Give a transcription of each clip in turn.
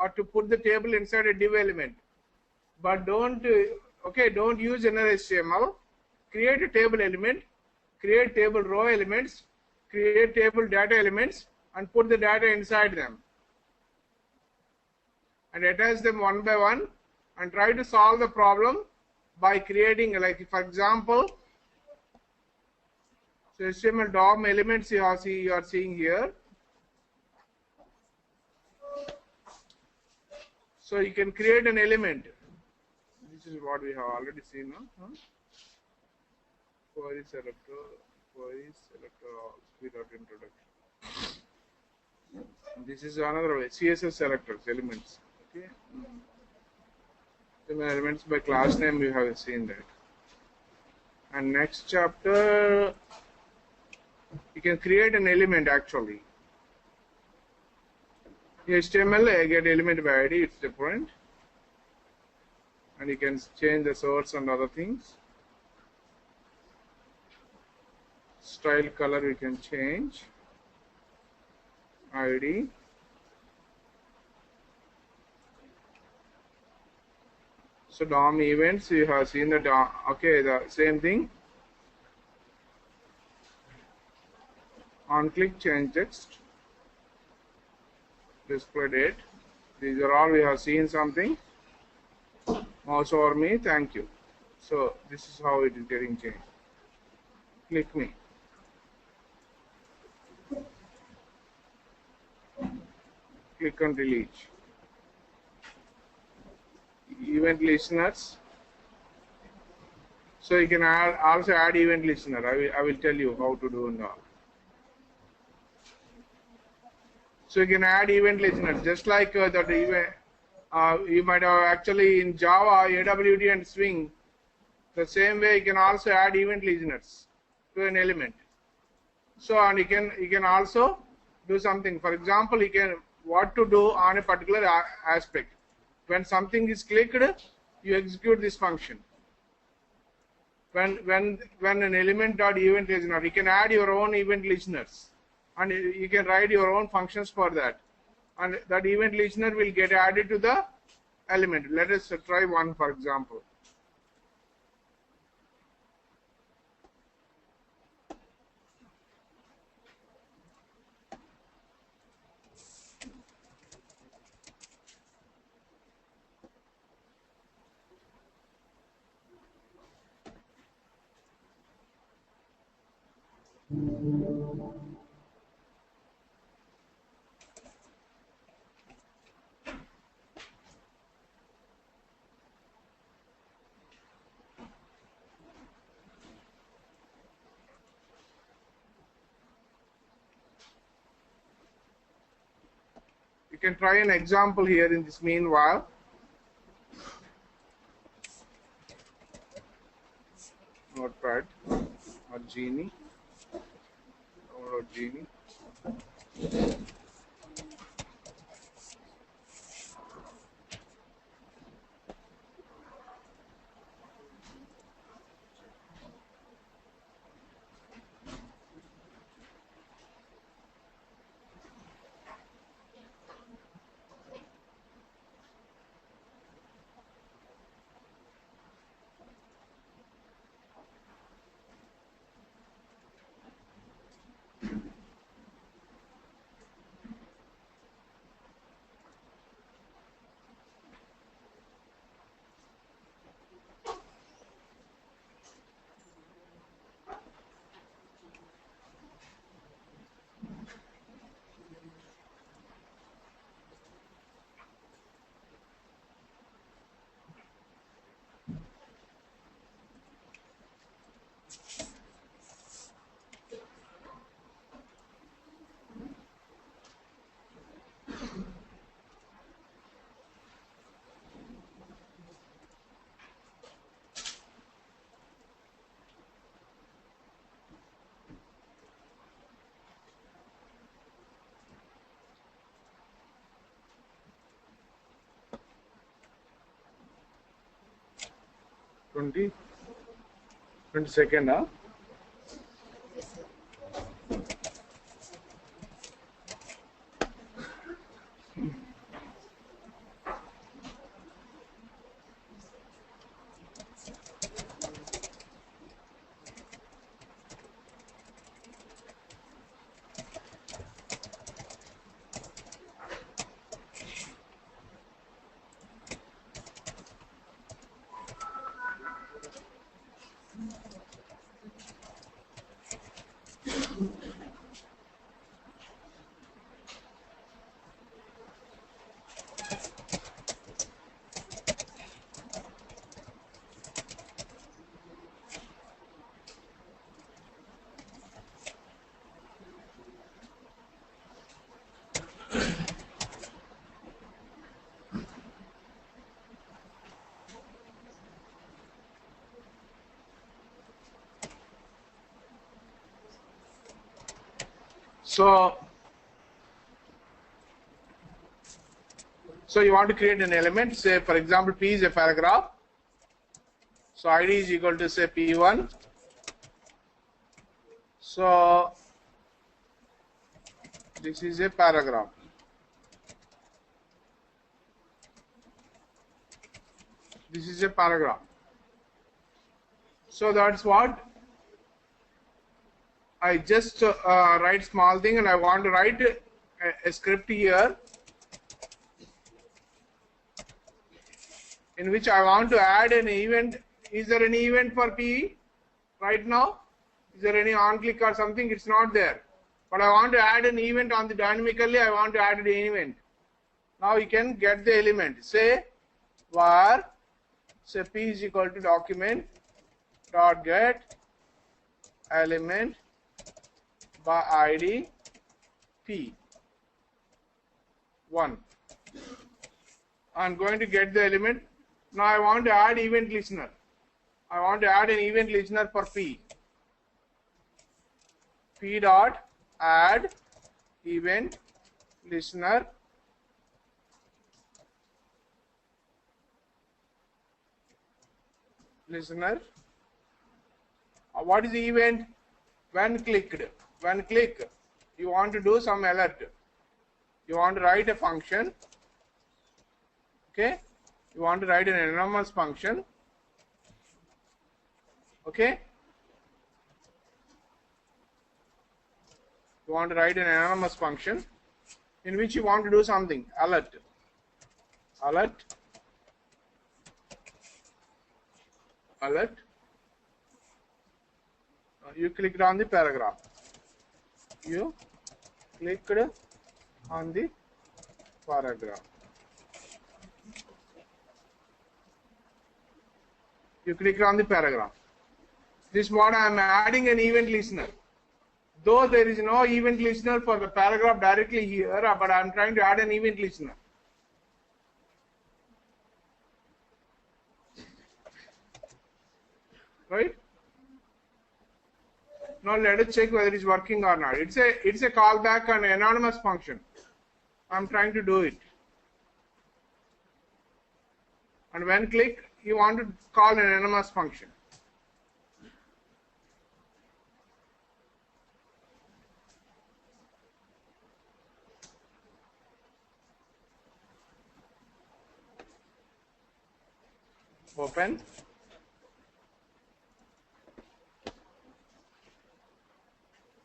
or to put the table inside a div element. But don't use inner HTML. Create a table element, create table row elements, create table data elements, and put the data inside them. And attach them one by one, and try to solve the problem by creating, like for example, so HTML DOM elements you are seeing here. So you can create an element. This is what we have already seen. Query selector without introduction. This is another way. CSS selectors elements. Okay. Elements by class name, we have seen that. And next chapter, you can create an element actually. HTML, I get element by ID, it's different. And you can change the source and other things. Style color you can change. ID. So DOM events, you have seen the DOM, okay, the same thing. On click, change text. Display date. These are all we have seen something. Mouse over me, thank you. So this is how it is getting changed. Click me. Click on delete. Event listeners. So you can also add event listener. I will tell you how to do now. So you can add event listeners just like that event. You might have actually in Java, AWT and Swing. The same way you can also add event listeners to an element. So and you can also do something. For example, you can what to do on a particular aspect. When something is clicked, you execute this function. When an element dot event listener, you can add your own event listeners, and you can write your own functions for that. And that event listener will get added to the element. Let us try one, for example. You can try an example here in this meanwhile. Notepad or Genie. Or Genie. Twenty second, huh? So you want to create an element, say for example P is a paragraph, so ID is equal to say P1. So this is a paragraph. This is a paragraph. So that's what I just write small thing, and I want to write a script here in which I want to add an event. Is there any event for P right now? Is there any on click or something? It's not there. But I want to add an event on the dynamically. I want to add an event. Now you can get the element. Say var say P is equal to document dot get element by ID P1. I'm going to get the element. Now I want to add event listener. I want to add an event listener for P. P dot add event listener what is the event? When clicked, you want to do some alert. You want to write a function. Okay, you want to write an anonymous function. Okay, you want to write an anonymous function in which you want to do something. Alert. You clicked on the paragraph. You clicked on the paragraph. You click on the paragraph. This is what I am adding an event listener. Though there is no event listener for the paragraph directly here, but I am trying to add an event listener. Right? Now let us check whether it is working or not. It's a callback on an anonymous function. I'm trying to do it. And when click, you want to call an anonymous function. Open.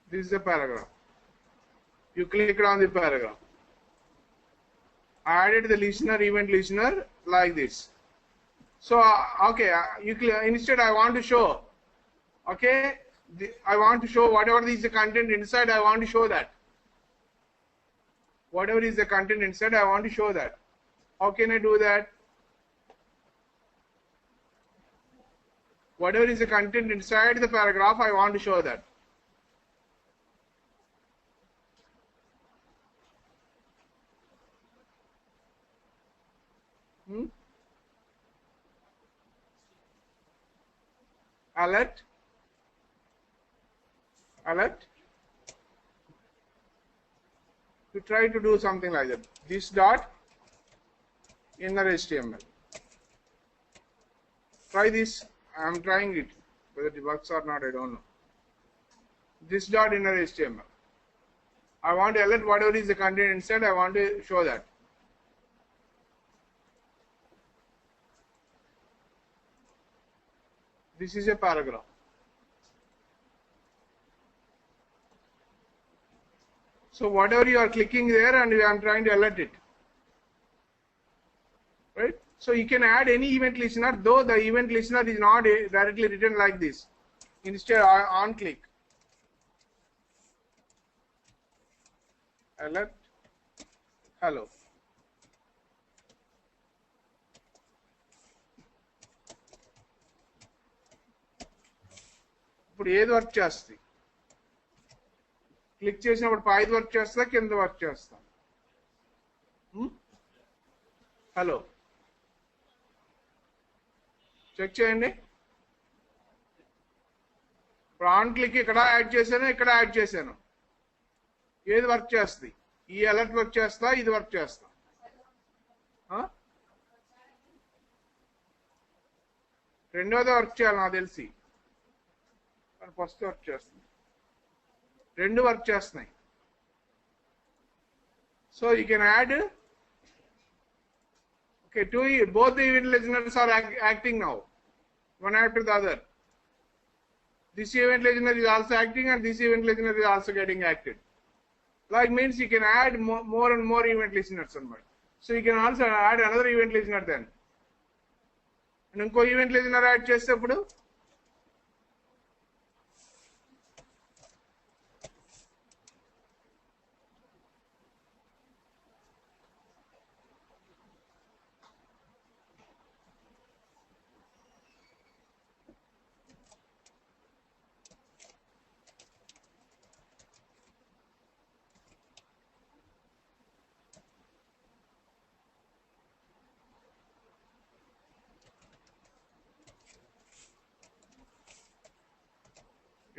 This is the paragraph. You click on the paragraph. I added the listener, event listener, like this. So, okay, instead I want to show, okay, I want to show whatever is the content inside, I want to show that. Whatever is the content inside, I want to show that. How can I do that? Whatever is the content inside the paragraph, I want to show that. Alert. You try to do something like that. This dot inner HTML. Try this. I am trying it. Whether it works or not, I don't know. This dot inner HTML. I want to alert whatever is the content inside. I want to show that. This is a paragraph. So whatever you are clicking there, and I am trying to alert it. Right? So you can add any event listener, though the event listener is not directly written like this. Instead, on click. Alert. Hello. ఇప్పుడు ఏది work చేస్తుంది? Click చేసినప్పుడు పైది work చేస్తా, కింద work చేస్తా. Hello, check చేయండి. ఇప్పుడు ఆన్ క్లిక్ ఇక్కడ యాడ్ చేశాను, ఇక్కడ యాడ్ చేశాను. ఏది వర్క్ చేస్తుంది? ఈ అలర్ట్ వర్క్ చేస్తా, ఇది వర్క్ చేస్తా? రెండోది వర్క్ చేయాలి నాకు తెలిసి, ఫస్ట్ వర్క్ చేస్తుంది. రెండు వర్క్ చేస్తున్నాయి. So you can add. Okay, both the event listeners are acting now, one after the other. This event listener is also acting, and this event listener is also getting acted. Like means you can add more and more event listeners. So you can also add another event listener then. And inko event listener add chestappudu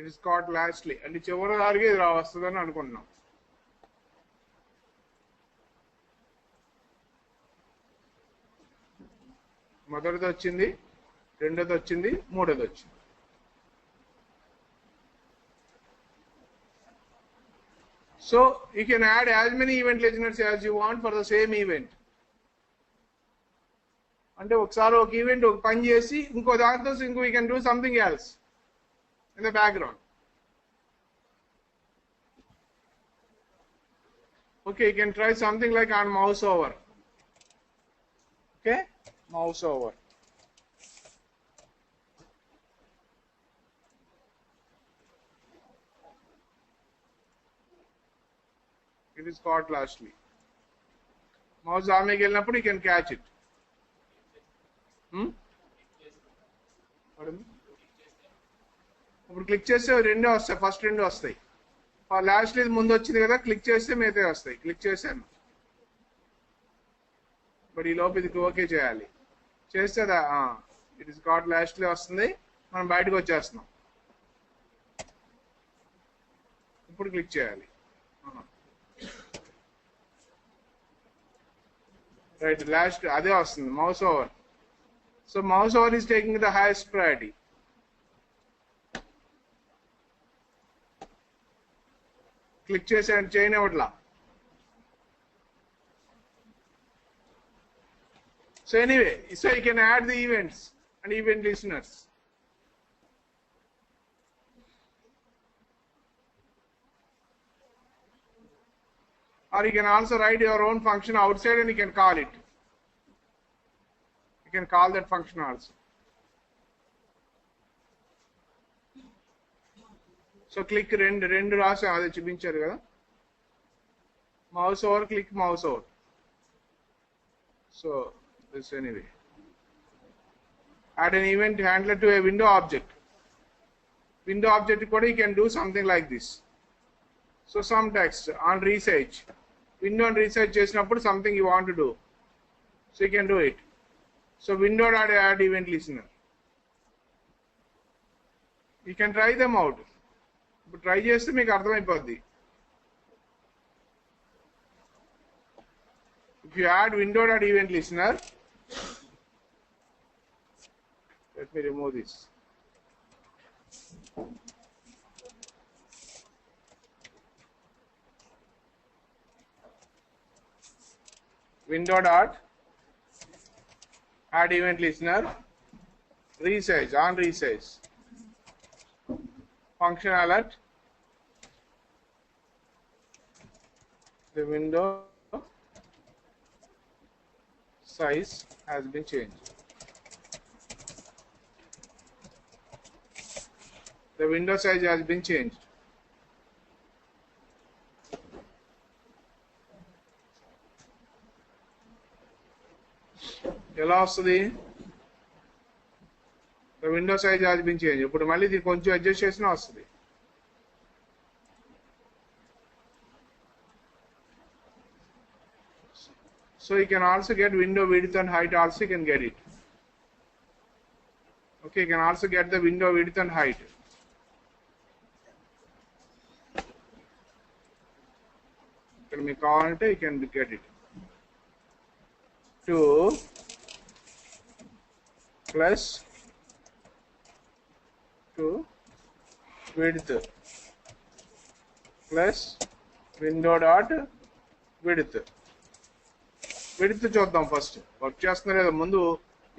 it is caught lastly. And చివరి దానికి ఇది వస్తుందని అనుకుంటున్నాం. మొదటిది వచ్చింది, రెండోది వచ్చింది, మూడోది వచ్చింది. So you can add as many event listeners as you want for the same event. అంటే ఒకసారి ఒక ఈవెంట్ ఒక పని చేసి ఇంకో దాంతో we can do something else in the background. Okay, you can try something like on mouse over. Okay, mouse over. It is caught lastly. Mouse arm ki vellinappudu you can catch it. ఇప్పుడు click చేస్తే రెండే వస్తాయి, first రెండు వస్తాయి. Last ఇది ముందు వచ్చింది కదా, క్లిక్ చేస్తే మిగతా వస్తాయి. క్లిక్ చేశాను, బట్ ఈ లోపు ఇది ఓకే చేయాలి. చేస్తే ఇట్ ఇస్ కాట్ లాస్ట్లో వస్తుంది, మనం బయటకు వచ్చేస్తున్నాం. ఇప్పుడు క్లిక్ చేయాలి. రైట్, లాస్ట్ అదే వస్తుంది, mouse over. So mouse over is taking the highest priority. Click చేసాను, చేయనివ్వట్లా. So anyway, so you can add the events and event listeners. Or you can also write your own function outside and you can call it. You can call that function also. So click రెండు రాసి అదే చూపించారు కదా, mouse over, click mouse over. So this anyway. Add an event handler to a window object. Window object కూడా you can do something like this. So some text on research. Window on research చేసినప్పుడు something you want to do. So you can do it. So window add event listener. You can try them out. ఇప్పుడు try చేస్తే మీకు అర్థమైపోద్ది. If you add window.event listener, let me remove this. Window.add event listener, resize, on resize, function alert, the window size has been changed. The window size has been changed. ఎలా వస్తుంది? The window size has been changed. ఇప్పుడు మళ్ళీ ఇది కొంచెం adjust చేసినా వస్తుంది. So you can also get window width and height also, you can get it. Okay, you can also get the window width and height. మీకు కావాలంటే you can get it. 2 plus 2 width plus window dot width. Width చూద్దాం first work చేస్తున్నా లేదా. ముందు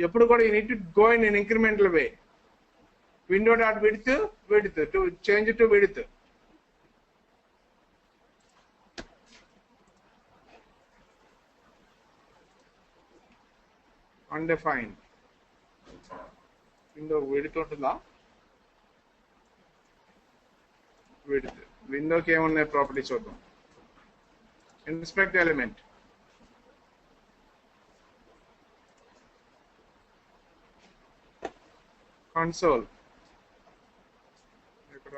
ఎప్పుడు కూడా you need to go in an incremental way. Window dot width width to change to width. Undefined window width ఉంటుందా? Width విండోకి ఏమున్నాయి properties చూద్దాం. ఇన్స్పెక్ట్ ఎలిమెంట్, కన్సోల్, ఇక్కడ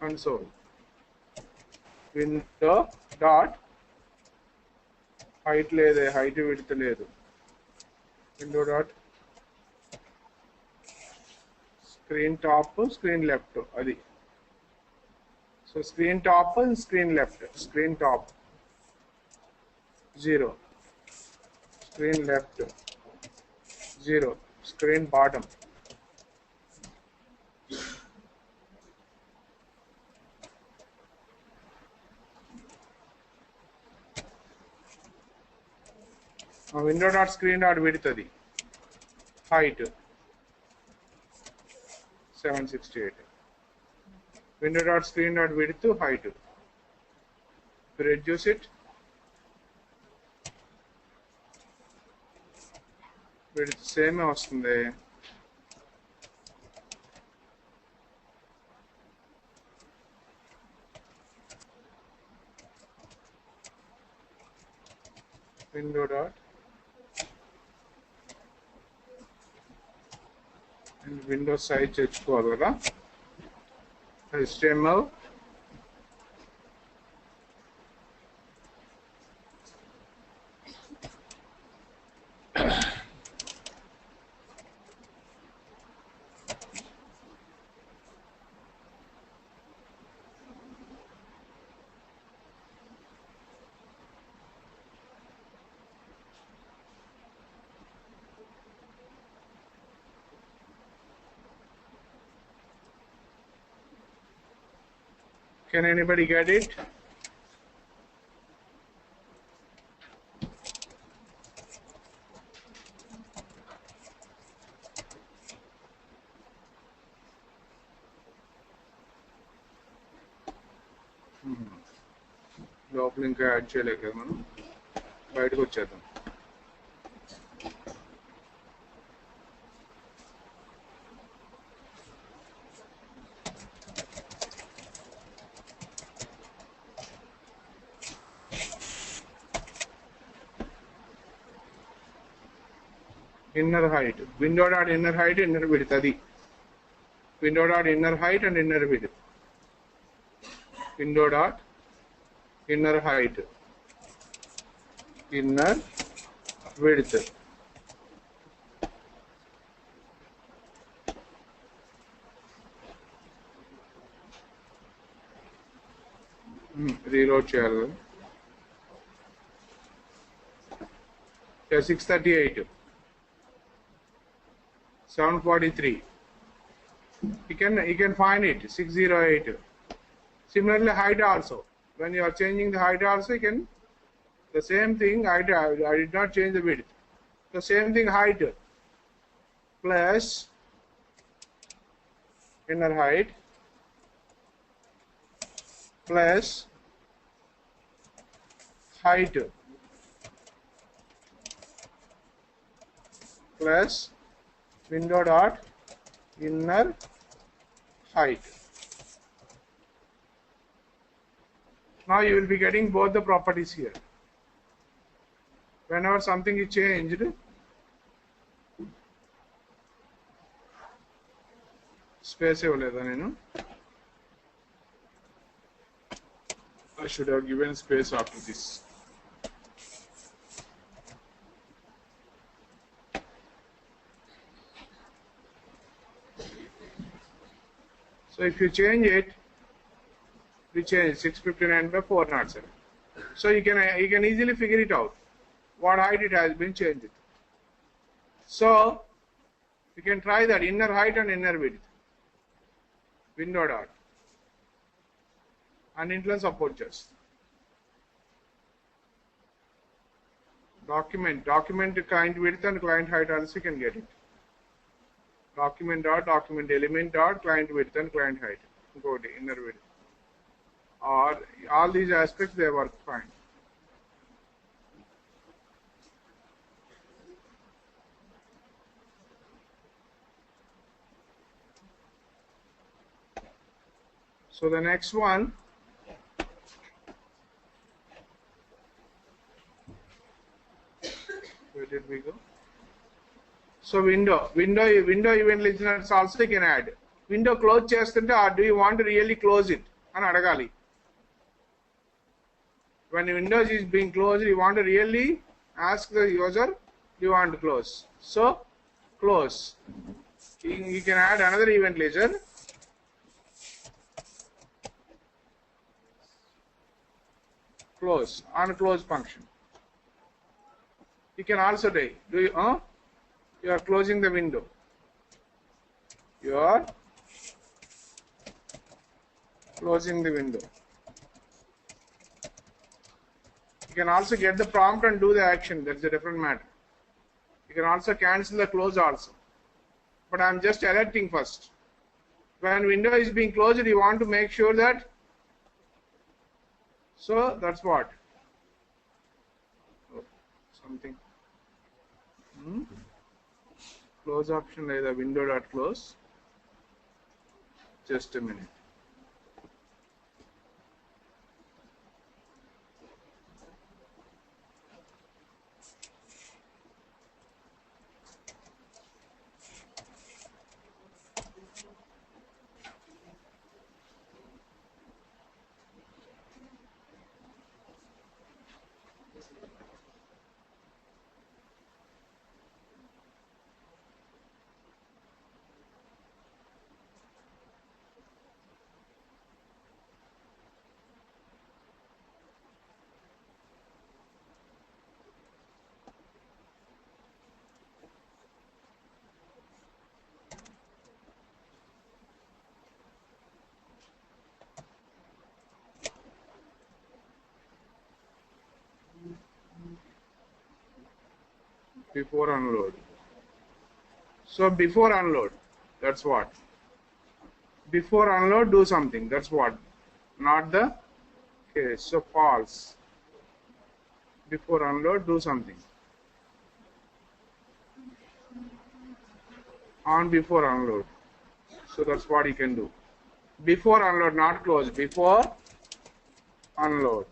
కన్సోల్, విండో డాట్ హైట్ లేదే, హైట్ విడ్త్ లేదు. Window dot screen top screen left అది. So screen top screen left. Screen top 0, screen left 0, screen bottom. Window dot screen dot width adi height 768. Window dot screen dot width height. Reduce it. Width same వస్తుంది. Window dot and window size తెచ్చుకోవాలి కదా. HTML Can anybody get it? లోపల ఇంకా add చేయలేదు కదా మనం, బయటకు వచ్చేద్దాం. Inner height, window dot inner height, inner width adi. Window dot inner height and inner width. Window dot inner height, inner width. Reload చేయాలి. 638, 743. You can find it. 608. Similarly, height also. When you are changing the height also, you can the same thing. I did not change the width. The same thing, height plus inner height plus height plus window dot inner height. Now you will be getting both the properties here. Whenever something is changed, space ఇవ్వలేదా నేను? I should have given space after this. So if you change it, we change 659 by 407. So you can easily figure it out what height it has been changed. So you can try that inner height and inner width. Window dot and influence approaches. Document client width and client height also you can get it. Document element dot client width and client height. Go to inner width. Or all these aspects they work fine. So the next one, where did we go? So window event listeners also you can add. Window close chestunte or do you want to really close it? Ani adagali. When Windows is being closed, you want to really ask the user, do you want to close? So close. You can add another event listener. Close on close function. You can also do you are closing the window. You are closing the window. You can also get the prompt and do the action. That's a different matter. You can also cancel the close also. But I'm just alerting first. When window is being closed, you want to make sure that. So that's what. Oh, something. Close option like the window dot close. Just a minute. Before unload. So before unload, that's what. Before unload, do something. That's what. Not the case. So false. Before unload, do something. On before unload. So that's what you can do. Before unload, not close. Before unload.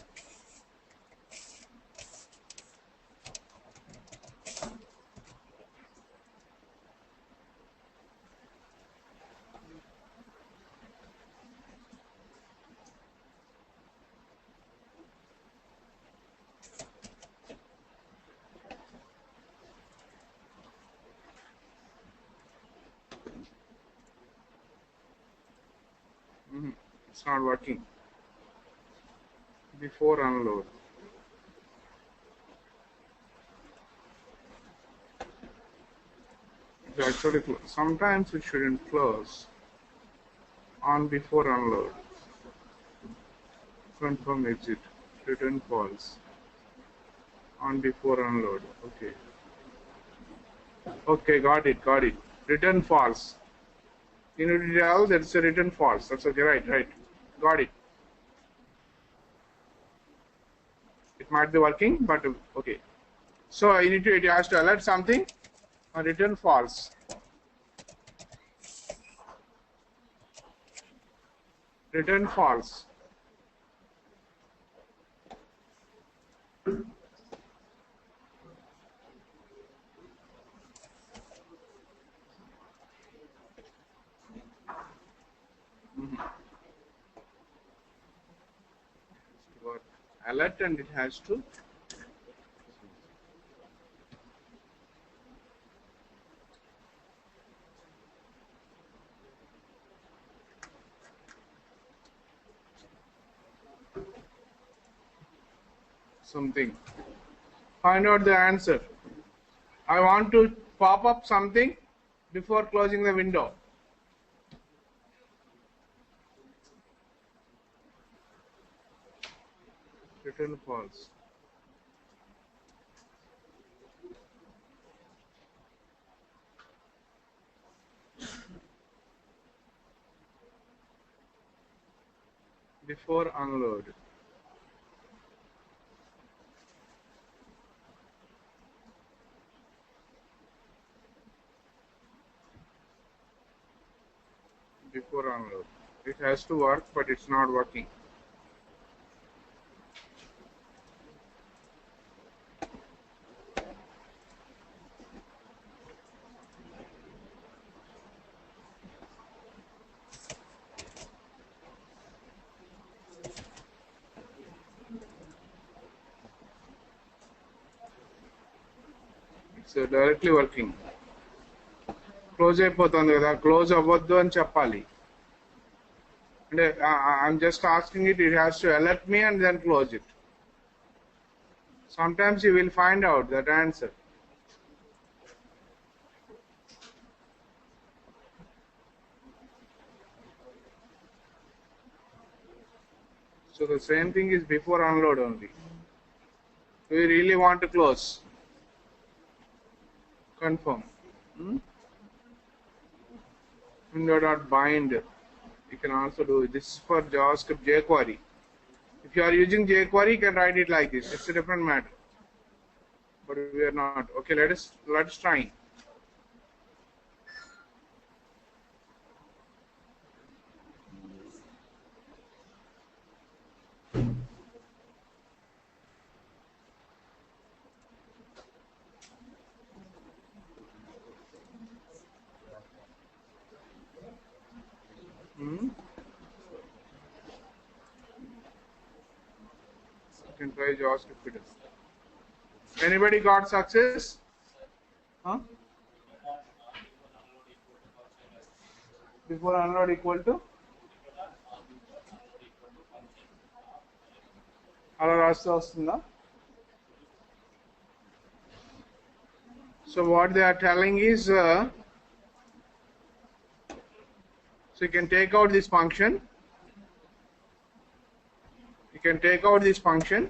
It's not working. Before unload. It's actually sometimes it shouldn't close. On before unload. Confirm exit. Return false. On before unload. Okay. Okay, got it. Return false. In UTL, that's a return false. That's okay, right. Got it. It might be working, but okay. So it has to alert something. Return false. Return false. Alert and it has to something. Find out the answer. I want to pop up something before closing the window. Return false. Before unload. Before unload. It has to work, but it's not working. It's directly working. Close అయిపోతుంది కదా, close అవ్వద్దు అని చెప్పాలి. అంటే I'm just asking it has to alert me and then close it. Sometimes you will find out that answer. So the same thing is before unload only. Do you really want to close? Confirm. Window.bind. You can also do it. This is for JavaScript jQuery. If you are using jQuery, you can write it like this. It's a different matter. But we are not. Okay, let's try. You can try JavaScript video. Anybody got success? Huh? Before unload equal to? అలా రాస్తే వస్తుందా? So what they are telling is, so you can take out this function. You can take out this function.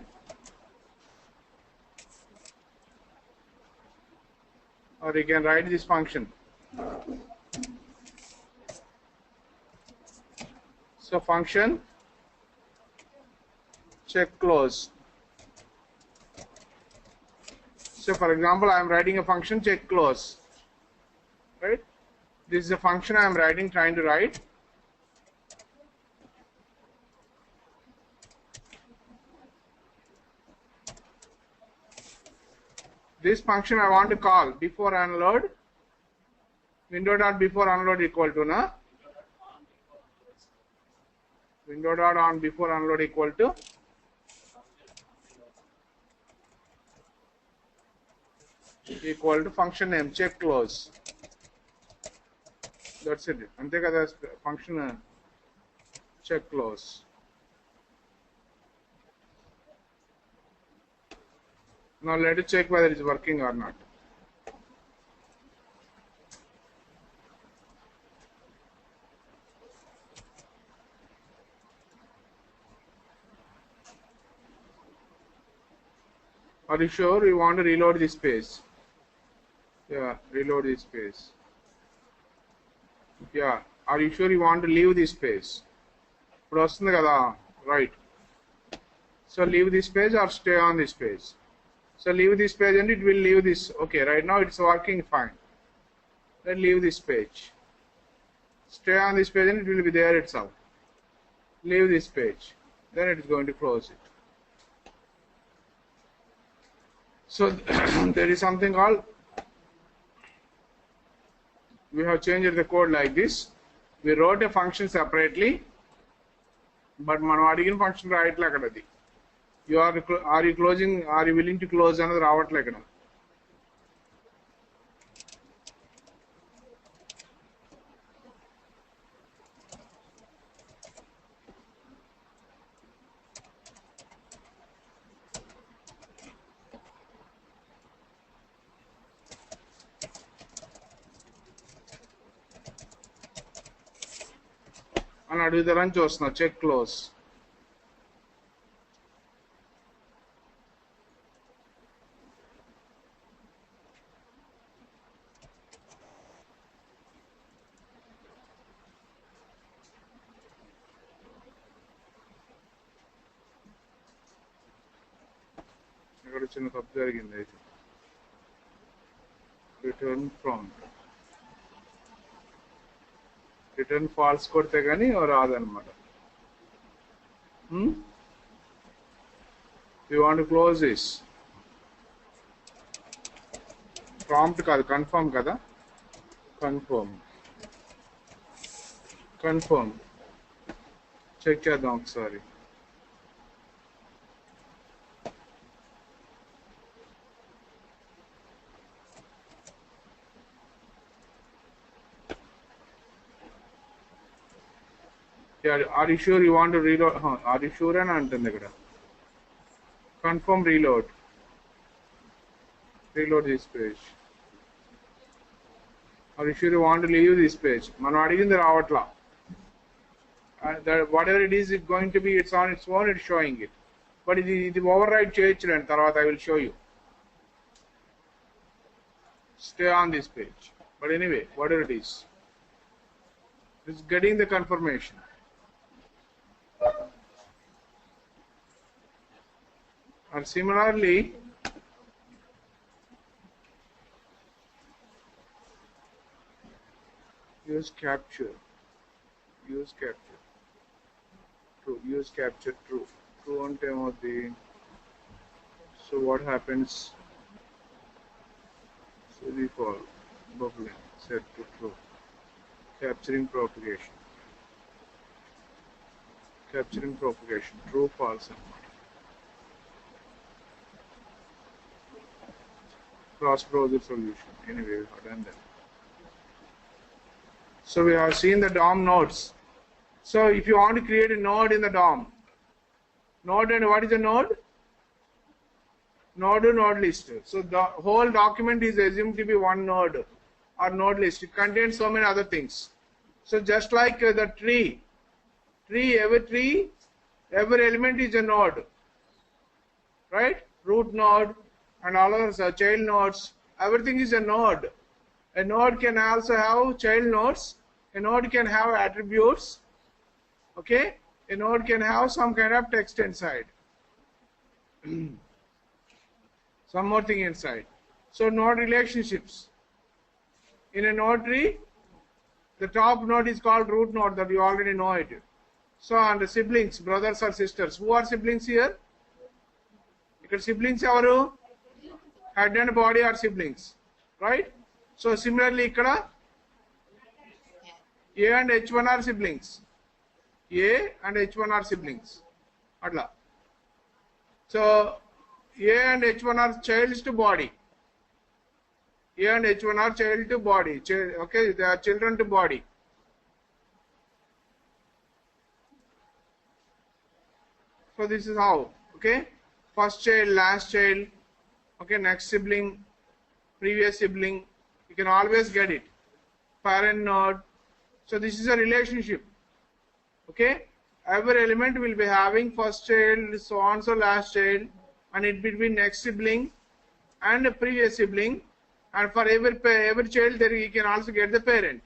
Or you can write this function. So function check close. So for example, I am writing a function check close. Right? This is a function I am writing, trying to write. This function I want to call before unload. Window.before unload equal to na. Window.on before unload equal to function name check close. That's it. Ante kada function check close. Now let us check whether it is working or not. Are you sure you want to reload this page? Yeah, reload this page. Yeah, are you sure you want to leave this page? Right. So leave this page or stay on this page. So leave this page and it will leave this. Okay, right now it's working fine. Then leave this page. Stay on this page and it will be there itself. Leave this page. Then it is going to close it. So there is something called, we have changed the code like this. We wrote a function separately, but మనం అడిగిన function రాయట్లే అక్కడ అది. Are you closing? Are you willing to close అనేది రావట్లే ఇక్కడ. అని అడుగుతారని చూస్తున్నా. Check close. ఇక్కడ చిన్న తప్పు జరిగింది అయితే. రిటర్న్ ప్రాంప్ట్ రిటర్న్ ఫాల్స్ కొడితే కానీ రాదనమాట. You want to close this. Prompt కాదు, కన్ఫర్మ్ కదా. కన్ఫర్మ్ చెక్ చేద్దాం ఒకసారి. Are you sure you want to reload? Are you sure అని అంటుంది ఇక్కడ. Confirm reload this page. Are you sure you want to leave this page? మనం అడిగింది రావట్లా. Whatever it is, it's going to be, it's on its own, it's showing it. But ఇది override చేయొచ్చు and తర్వాత I will show you. Stay on this page. But anyway, whatever it is, it's getting the confirmation. And similarly, use capture true on time of the. So what happens? So we call bubbling set to true. Capturing propagation true false. Cross browser solution. Anyway, we have done that. So we have seen the DOM nodes. So if you want to create a node in the DOM, node, and what is a node? Node list. So the whole document is assumed to be one node or node list. It contains so many other things. So just like the tree, every element is a node, right? Root node and all others are child nodes. Everything is a node. A node can also have child nodes. A node can have attributes. Okay? A node can have some kind of text inside. Some more thing inside. So node relationships. In a node tree, the top node is called root node, that you already know it. So and the siblings, brothers or sisters. Who are siblings here? Because siblings are head and body are siblings, right? So similarly, ikkada A and H1 are siblings. A and H1 are siblings. Adla. So A and H1 are childs to body. A and H1 are child to body. Okay, they are children to body. So this is how. Okay, first child, last child. Okay, next sibling, previous sibling. You can always get it. Parent node. So this is a relationship. Okay, every element will be having first child, so on, so last child, and it between next sibling and the previous sibling, and for every child there you can also get the parent,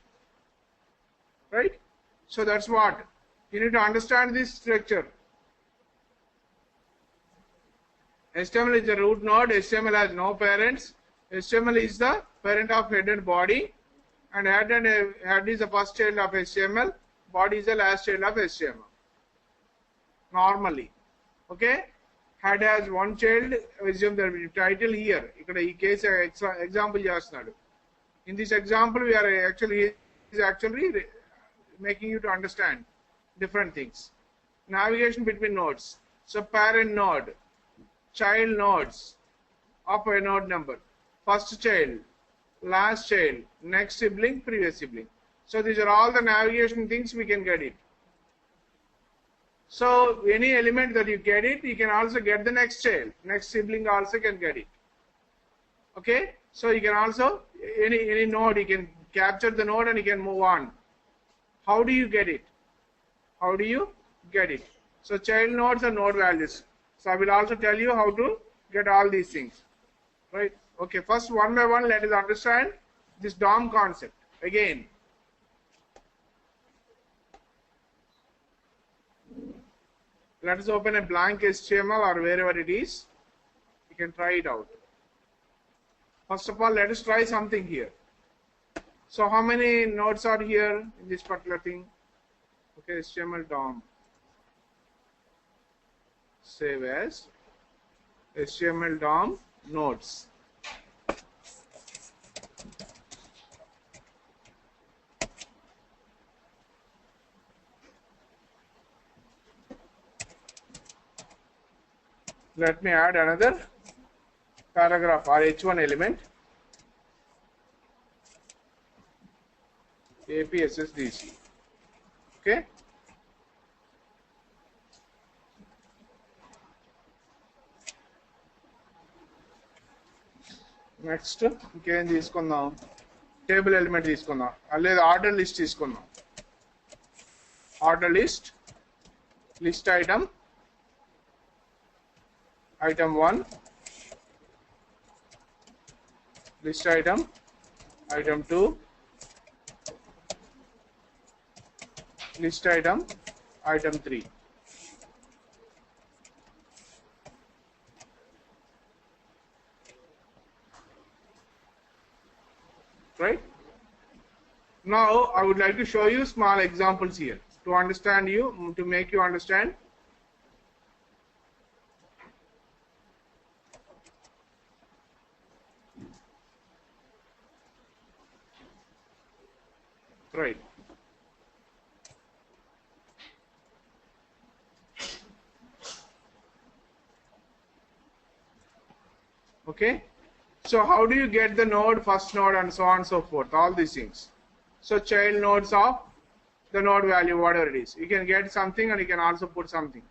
right? So that's what you need to understand this structure. HTML is the root node. HTML has no parents. HTML is the parent of head and body, and head is the first child of HTML. Body is the last child of HTML. Normally, okay. Head has one child. Assume the title here. Ikkada ee case example chestunadu. In this example, we are actually making you to understand different things. Navigation between nodes. So parent node, child nodes of a node number, first child, last child, next sibling, previous sibling. So these are all the navigation things we can get it. So any element that you get it, you can also get the next child, next sibling also can get it. Okay, so you can also any node you can capture the node and you can move on. How do you get it? How do you get it? So child nodes and node values. So I will also tell you how to get all these things. Right? Okay, first one by one let us understand this DOM concept. Again, let us open a blank HTML or wherever it is. You can try it out. First of all, let us try something here. So how many nodes are here in this particular thing? Okay, HTML DOM. Save as HTML DOM nodes. Let me add another paragraph or H1 element. APSSDC. Okay. Next, ఇంకేం తీసుకుందాం, table element తీసుకుందాం, లేదా order list తీసుకుందాం. Order list, list item, item 1, list item, item 2, list item, item 3. Right? Now I would like to show you small examples here to understand you, to make you understand. Right. Okay. So how do you get the node, first node, and so on and so forth? All these things. So child nodes of the node value, whatever it is. You can get something and you can also put something.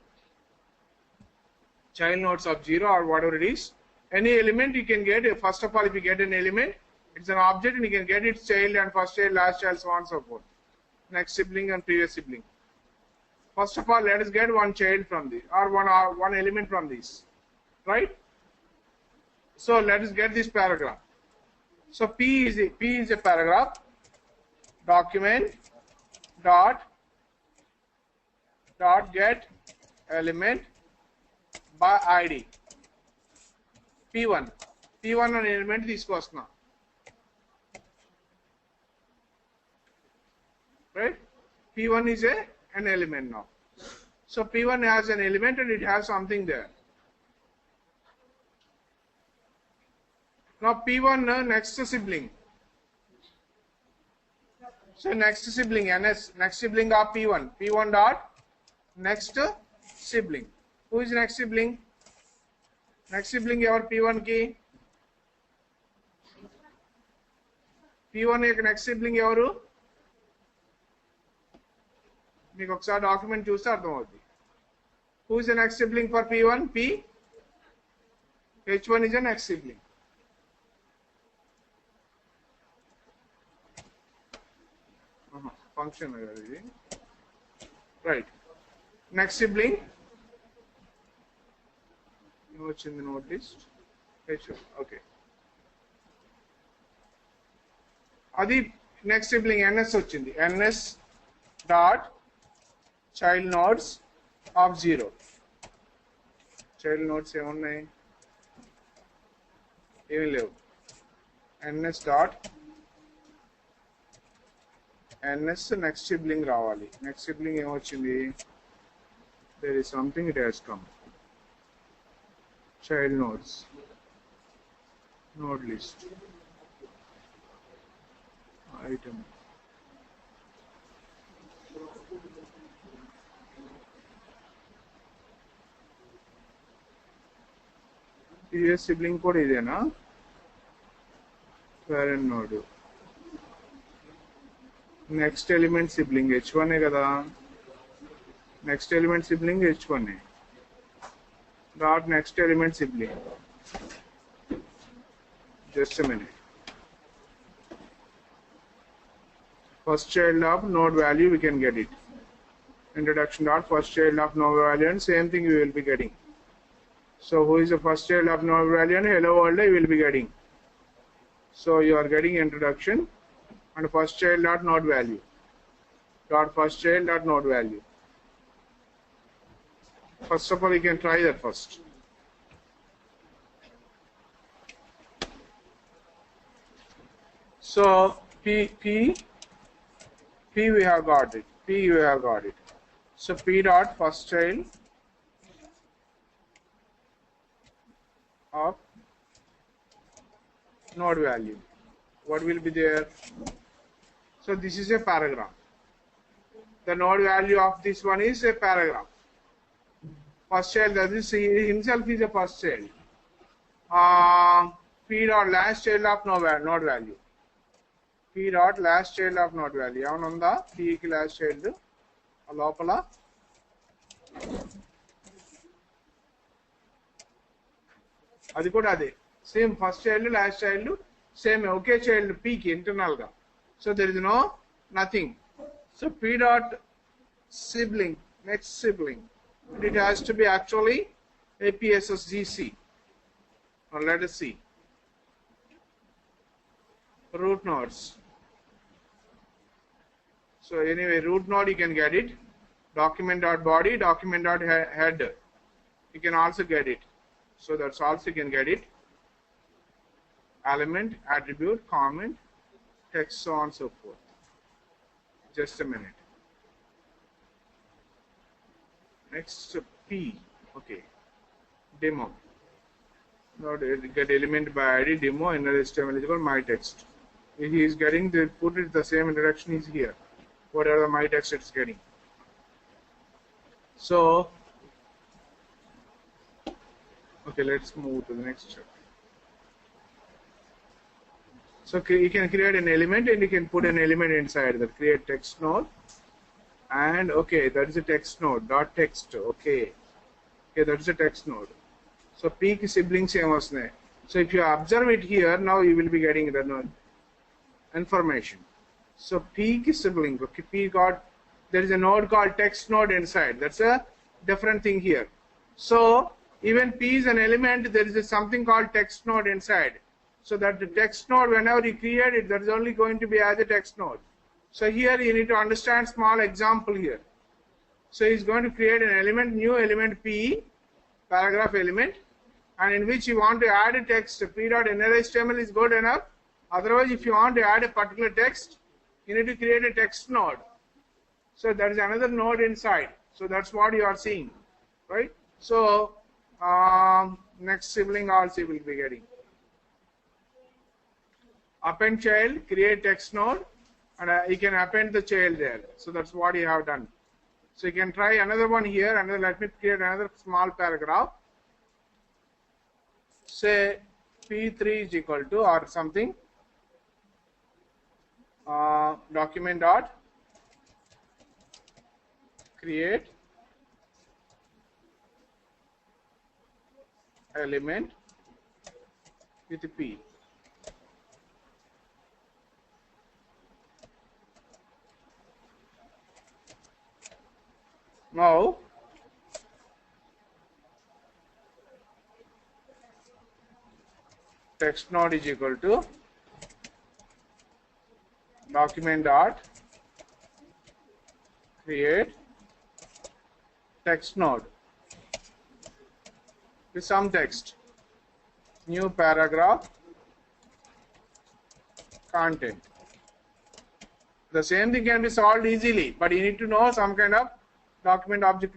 Child nodes of 0 or whatever it is. Any element you can get. First of all, if you get an element, it's an object and you can get its child and first child, last child, so on and so forth. Next sibling and previous sibling. First of all, let us get one child from this or one element from this. Right? So let us get this paragraph. So P is a paragraph. Document dot get element by ID. P1 అనే element తీసుకొస్తున్నా. Right? P1 is an element now. So P1 has an element and it has something there. Now P1 next sibling. So next sibling NS, next sibling of P1. P1 dot next sibling. Who is next sibling? Next sibling ever P1 ki. P1 యొక్క next sibling ఎవరు? మీకు ఒకసారి document చూస్తే అర్థమవుతుంది. Who is the next sibling for P1? H1 is the next sibling. Function ఇది. Right. Next sibling. వచ్చింది note list H1. Okay. అది next sibling NS వచ్చింది. NS dot child nodes of 0. Child nodes ఏమున్నాయి? ఏమీ లేవు. NS dot NS next sibling రావాలి. Next sibling ఏమొచ్చింది? there is something it has come. Child nodes, node list, item. Previous sibling కూడా ఇదేనా? parent node. Next element sibling H1 కదా? Next element sibling H1. Dot next element sibling. Just a minute. First child of node value we can get it. introduction dot first child of no value, and same thing you will be getting. So who is the first child of no value, and hello world you will be getting. So you are getting introduction and first child dot node value dot first child dot node value. First of all, you can try that first. So P we have got it. P we have got it. So P dot first child of node value. What will be there? So this is a paragraph. The node value of this one is a paragraph. First child, that is he himself is a first child. P dot last child of node value. P dot last child of node value. Avanunda P ki last child lopala adi kuda ade same first child last child same okay child P ki internal ga. So there is no nothing. So P dot sibling, next sibling, and it has to be actually APSSGC. Now let us see. Root nodes. So anyway, root node you can get it. Document.body, document.head. You can also get it. So that's also you can get it. Element, attribute, comment, text, so on and so forth. Just a minute. Next P. Okay. Demo. Now get element by ID demo inner HTML is equal my text. He is getting the put it the same introduction is here. Whatever the my text it's getting. So okay, let's move to the next chapter. So you can create an element and you can put an element inside that. Create text node, and okay, that is a text node dot text. Okay, that is a text node. So P ki siblings same vasne. So if you observe it here, now you will be getting the node information. So P ki sibling, okay, P got, there is a node called text node inside. That's a different thing here. So even P is an element, there is something called text node inside. So that the text node, whenever you create it, that is only going to be as a text node. So here you need to understand small example here. So he's going to create an element, new element P, paragraph element, and in which you want to add a text. P.innerHTML is good enough. Otherwise, if you want to add a particular text, you need to create a text node. So there is another node inside. So that's what you are seeing, right? So next sibling also will be getting. Append child, create text node, and you can append the child there. So that's what you have done. So you can try another one here, and let me create another small paragraph. Say P3 is equal to or something. Document dot create element with P. Now text node is equal to document dot create text node with some text, new paragraph, content. The same thing can be solved easily, but you need to know some kind of document object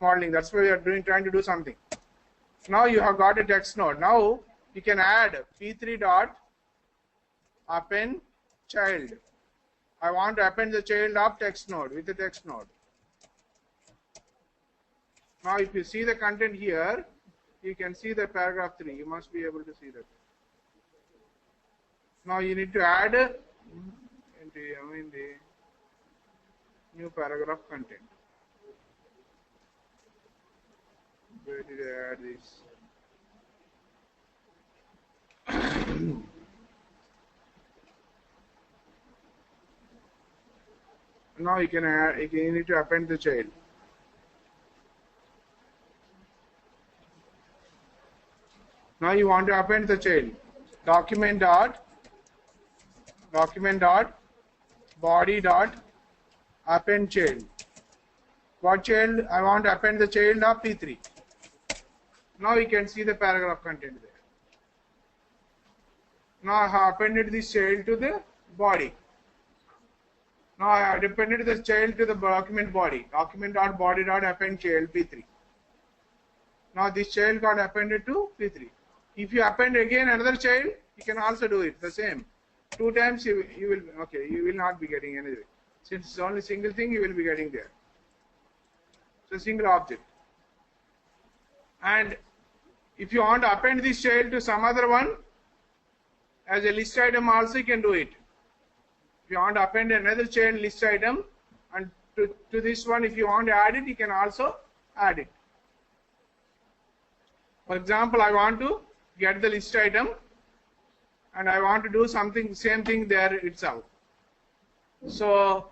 modeling. That's why we are trying to do something. Now you have got a text node. Now you can add P3 dot append child. I want to append the child of text node with the text node. Now if you see the content here, you can see the paragraph 3. You must be able to see that. Now you need to add the new paragraph content. Where did I add this? Now you can add, you need to append the child. Now you want to append the child. Document dot body dot append child. What child? I want to append the child of P3. Now you can see the paragraph content there. Now I have appended this child to the body. Now I have appended the child to the document body. Document dot body dot append child P3. Now this child got appended to P3. If you append again another child, you can also do it the same. 2 times you will not be getting anything. Since it's only single thing, you will be getting there. So single object. And if you want to append this child to some other one, as a list item also you can do it. If you want to append another child list item and to this one, if you want to add it, you can also add it. For example, I want to get the list item and I want to do something, same thing there itself. So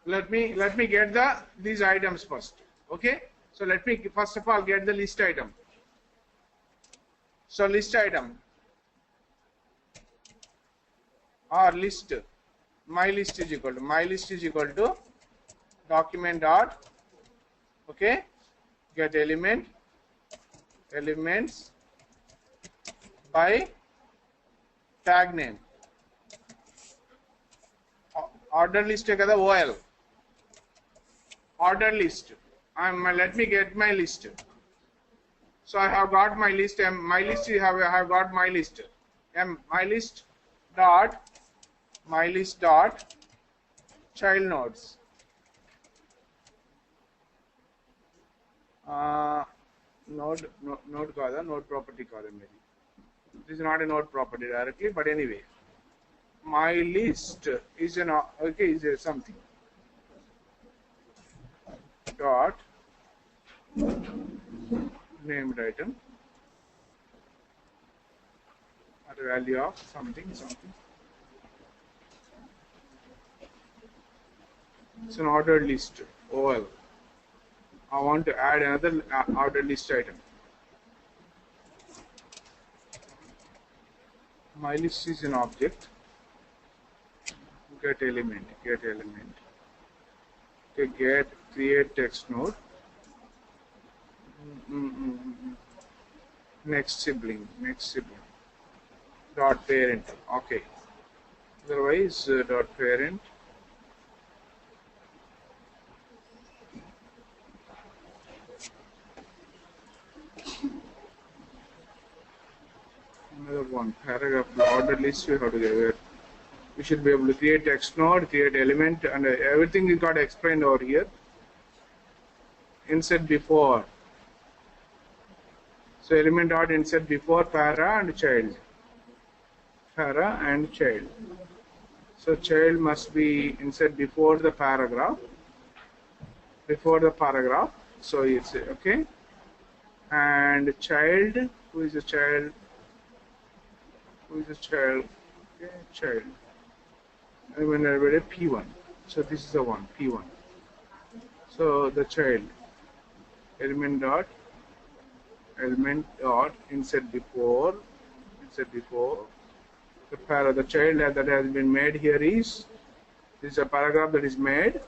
let me get these items first. Okay, so let me first of all get the list item. So list item or list, my list is equal to document dot, okay, get elements by tag name. Order list kada OL. Order list. Let me get my list. So I have got my list. I have got my list. My list dot child nodes. Node property kada maybe. This is not a node property directly, but anyway, my list is is something dot named item at a value of something. It's an ordered list. OL. I want to add another ordered list item. My list is an object. Get element. Okay, create text node. Next sibling. Dot parent. Okay. Otherwise, dot parent. Another one, paragraph order list. We have to get. We should be able to create text node, create element, and everything is got explained over here. Insert before. So element dot insert before para and child. So child must be insert before the paragraph. So it's okay. And child, who is a child? Okay, child. And when I read a P1. So this is the one, P1. So the child, element dot insert before the child that has been made here is, this is a paragraph that is made.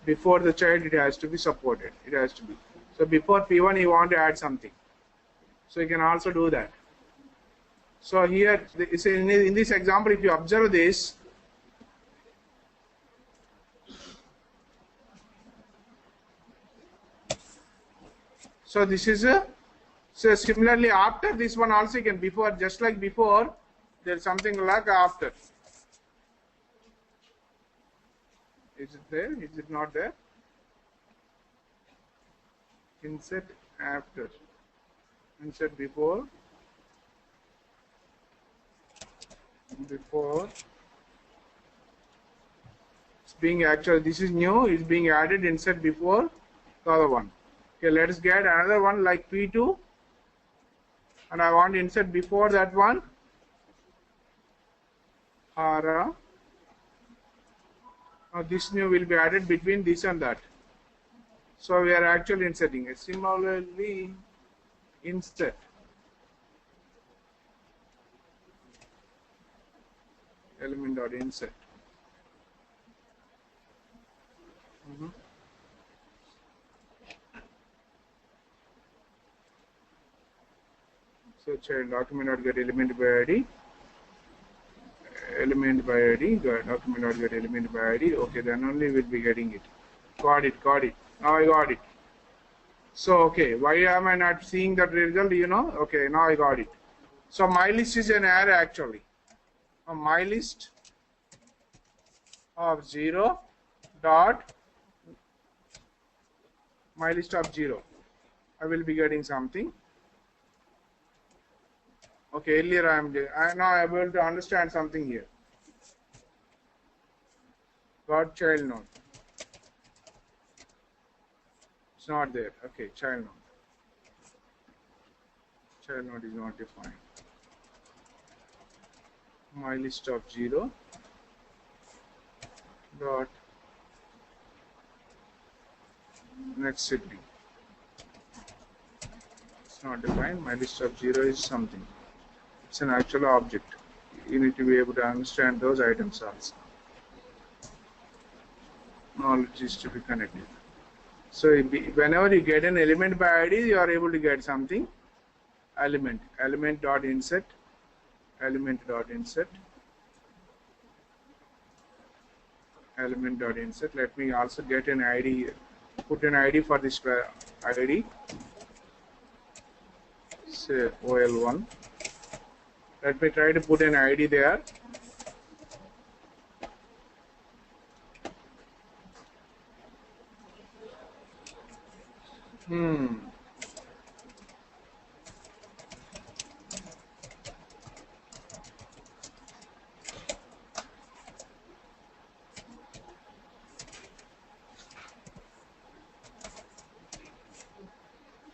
Before the child, it has to be supported. So before P1, you want to add something. So you can also do that. So here, in this example, if you observe this, so this is so similarly after this one also you can just like before, there's something like after. Is it there? Is it not there? Insert after. Insert before. It's being actually, this is new, it's being added insert before the other one. Okay, let's get another one like P2, and I want to insert before that one Now this new will be added between this and that. So we are actually inserting it. Similarly, insert element dot insert. So child document dot get element by ID, element by ID, document dot get element by ID. Okay, then only we'll be getting it. Got it, got it. Now I got it. So okay, why am I not seeing that result? You know, okay, now I got it. So my list is an array actually. My list of 0 dot my list of 0. I will be getting something. Okay, earlier I now I'm able to understand something here. Got child node. It's not there. Okay, child node. Child node is not defined. My list of 0 dot next sibling. It's not defined. My list of 0 is something. It's an actual object. You need to be able to understand those items also. Knowledge is to be connected. So whenever you get an element by ID, you are able to get something. Element dot insert. Element dot insert. Element dot insert. Let me also get an ID here. Put an ID for this ID. Say OL1. Let me try to put an ID there.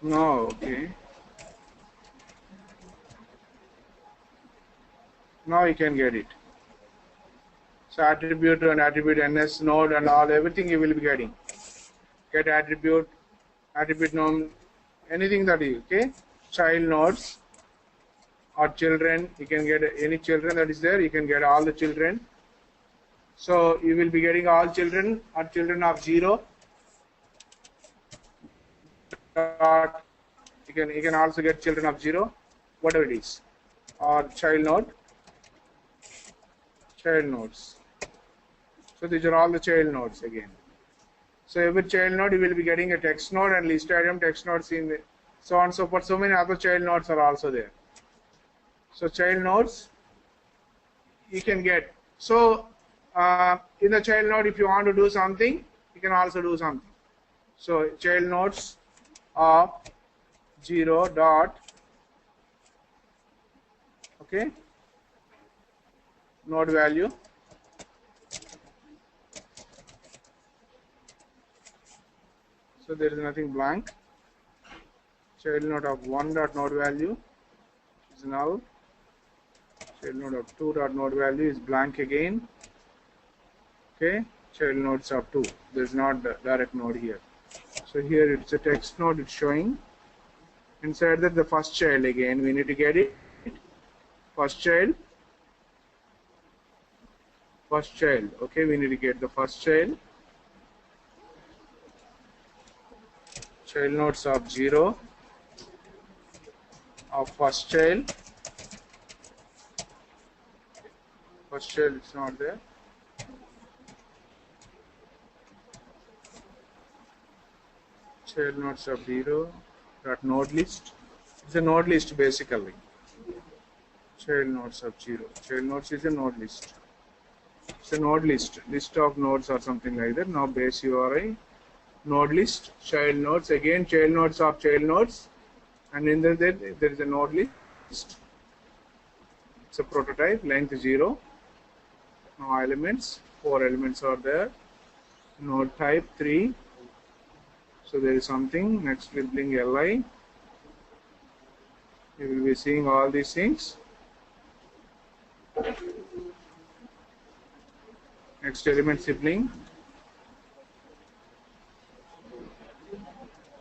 No, okay. Now you can get it. So attribute and attribute NS node and all everything you will be getting. Get attribute node, anything that you okay. Child nodes or children, you can get any children that is there. You can get all the children. So you will be getting all children or children of 0. You can also get children of 0, whatever it is, or child nodes. So these are all the child nodes again. So every child node you will be getting a text node and list item text nodes in the, so on and so forth. So many other child nodes are also there. So child nodes you can get. So in the child node, if you want to do something, you can also do something. So child nodes of 0 dot okay node value so there is nothing blank. Child node of 1 dot node value is null. Child node of 2 dot node value is blank again. Okay, child nodes of 2, there is not the direct node here. So here it's a text node, it's showing. Inside that the first child again, we need to get it. First child. Okay, we need to get the first child. Child nodes of 0 of first child. First child is not there. Child nodes of 0 dot node list. It's a node list basically. Child nodes of 0. Child nodes is a node list. It's a node list of nodes or something like that. Now base URI node list, child nodes, again child nodes of child nodes, and in there is a node list. It's a prototype, length 0. Now elements, 4 elements are there. Node type 3. So there is something. Next sibling li. You will be seeing all these things. Next element sibling.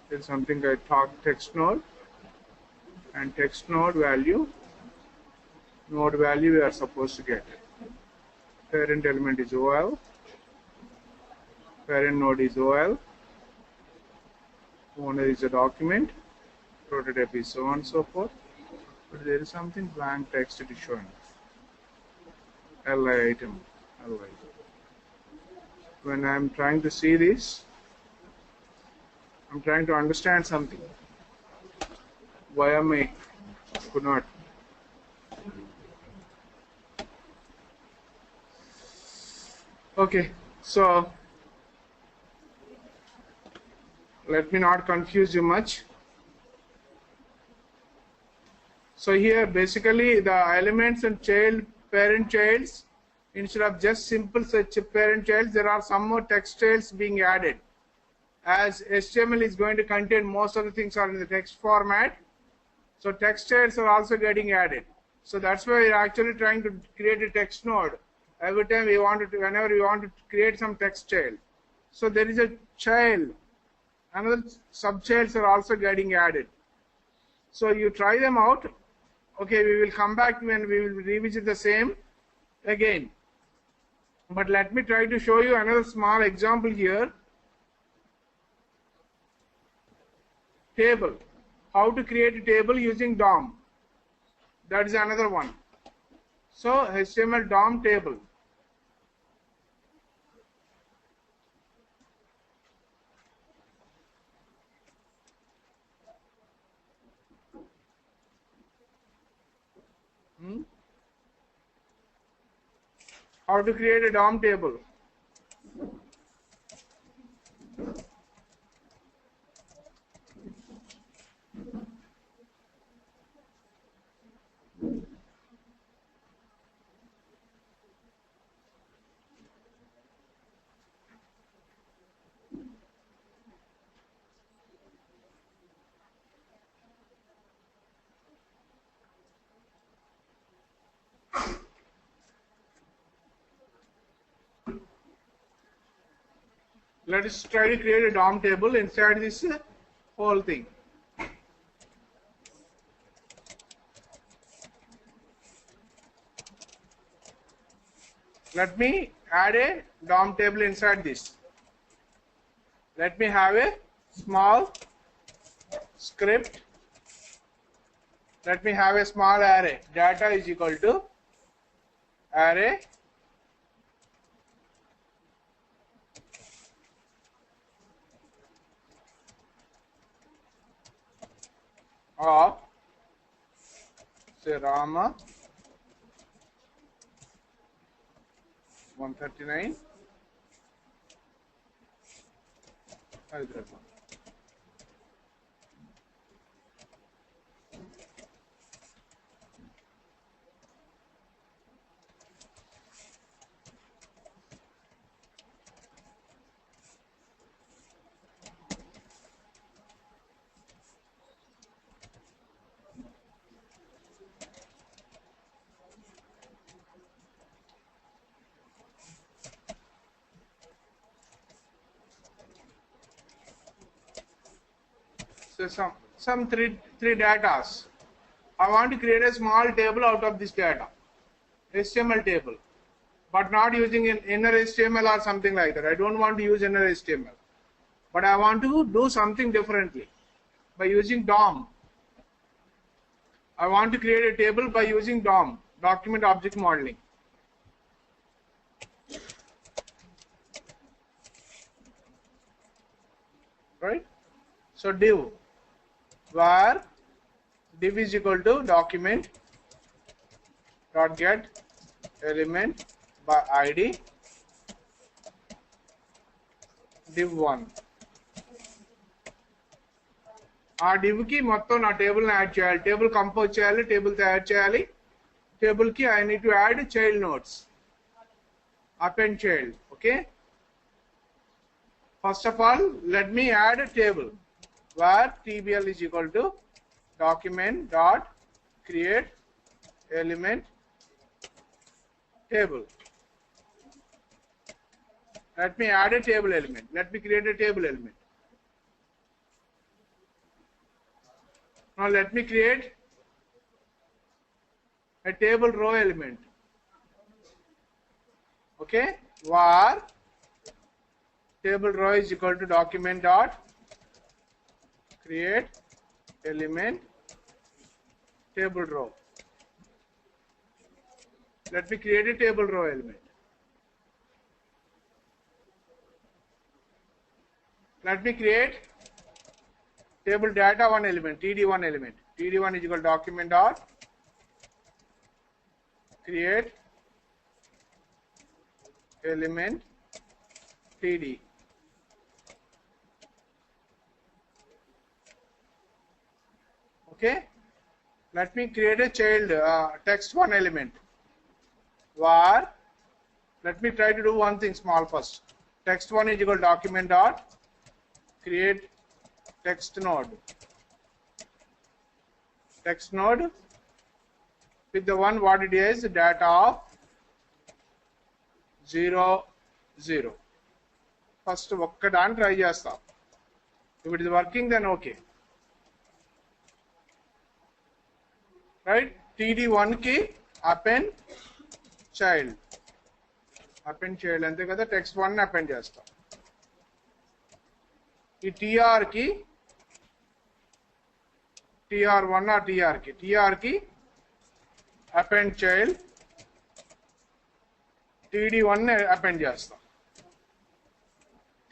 There is something I talk text node. and text node value we are supposed to get. Parent element is OL, parent node is OL, owner is a document, prototype is so on and so forth, but there is something blank text it is showing. LI item, LI. When I am trying to see this, I am trying to understand something. Why am I could not? Okay, so let me not confuse you much. So here basically the elements and child, parent childs, instead of just simple such parent childs, there are some more text childs being added. As HTML is going to contain most of the things are in the text format, so text childs are also getting added. So that's why we're actually trying to create a text node. Every time we want to, whenever we want to create some text child. So there is a child, another subchilds are also getting added. So you try them out. Okay, we will come back when we will revisit the same again. But let me try to show you another small example here. Table. How to create a table using DOM. That is another one. So HTML DOM table. How to create a DOM table. Let us try to create a DOM table inside this whole thing. Let me add a DOM table inside this. Let me have a small script. Let me have a small array. Data is equal to array of, say, Rama 139 Hyderabad. So some three datas. I want to create a small table out of this data, HTML table, but not using an inner HTML or something like that. I don't want to use inner HTML, but I want to do something differently by using DOM. I want to create a table by using DOM, document object modeling. Right? So div, where div is equal to document dot get element by ID div1. ఆ div కి మొత్తం నా table ని add చేయాలి, table compose చేయాలి, table తయారు చేయాలి. Table కి I need to add child nodes, append child. Okay, first of all let me add a table where tbl is equal to document dot create element table. Let me add a table element. Let me create a table element. Now let me create a table row element. Okay, var table row is equal to document dot create element table row. Let me create a table row element. Let me create table data one element, td1 element. td1 is equal to document dot create element td. Okay, let me create a child text1 element. Var, let me try to do one thing small first. Text1 is equal to document dot create text node. Text node with the one what it is, data of 0 0. First ఒక్కదాన్ని try చేస్తాం. If it is working, then okay. Right? td1 ki append child. Append child అంతే కదా, text1 ని append చేస్తాం. ఈ tr కి tr1 or tr కి append child td1 ని append చేస్తాం.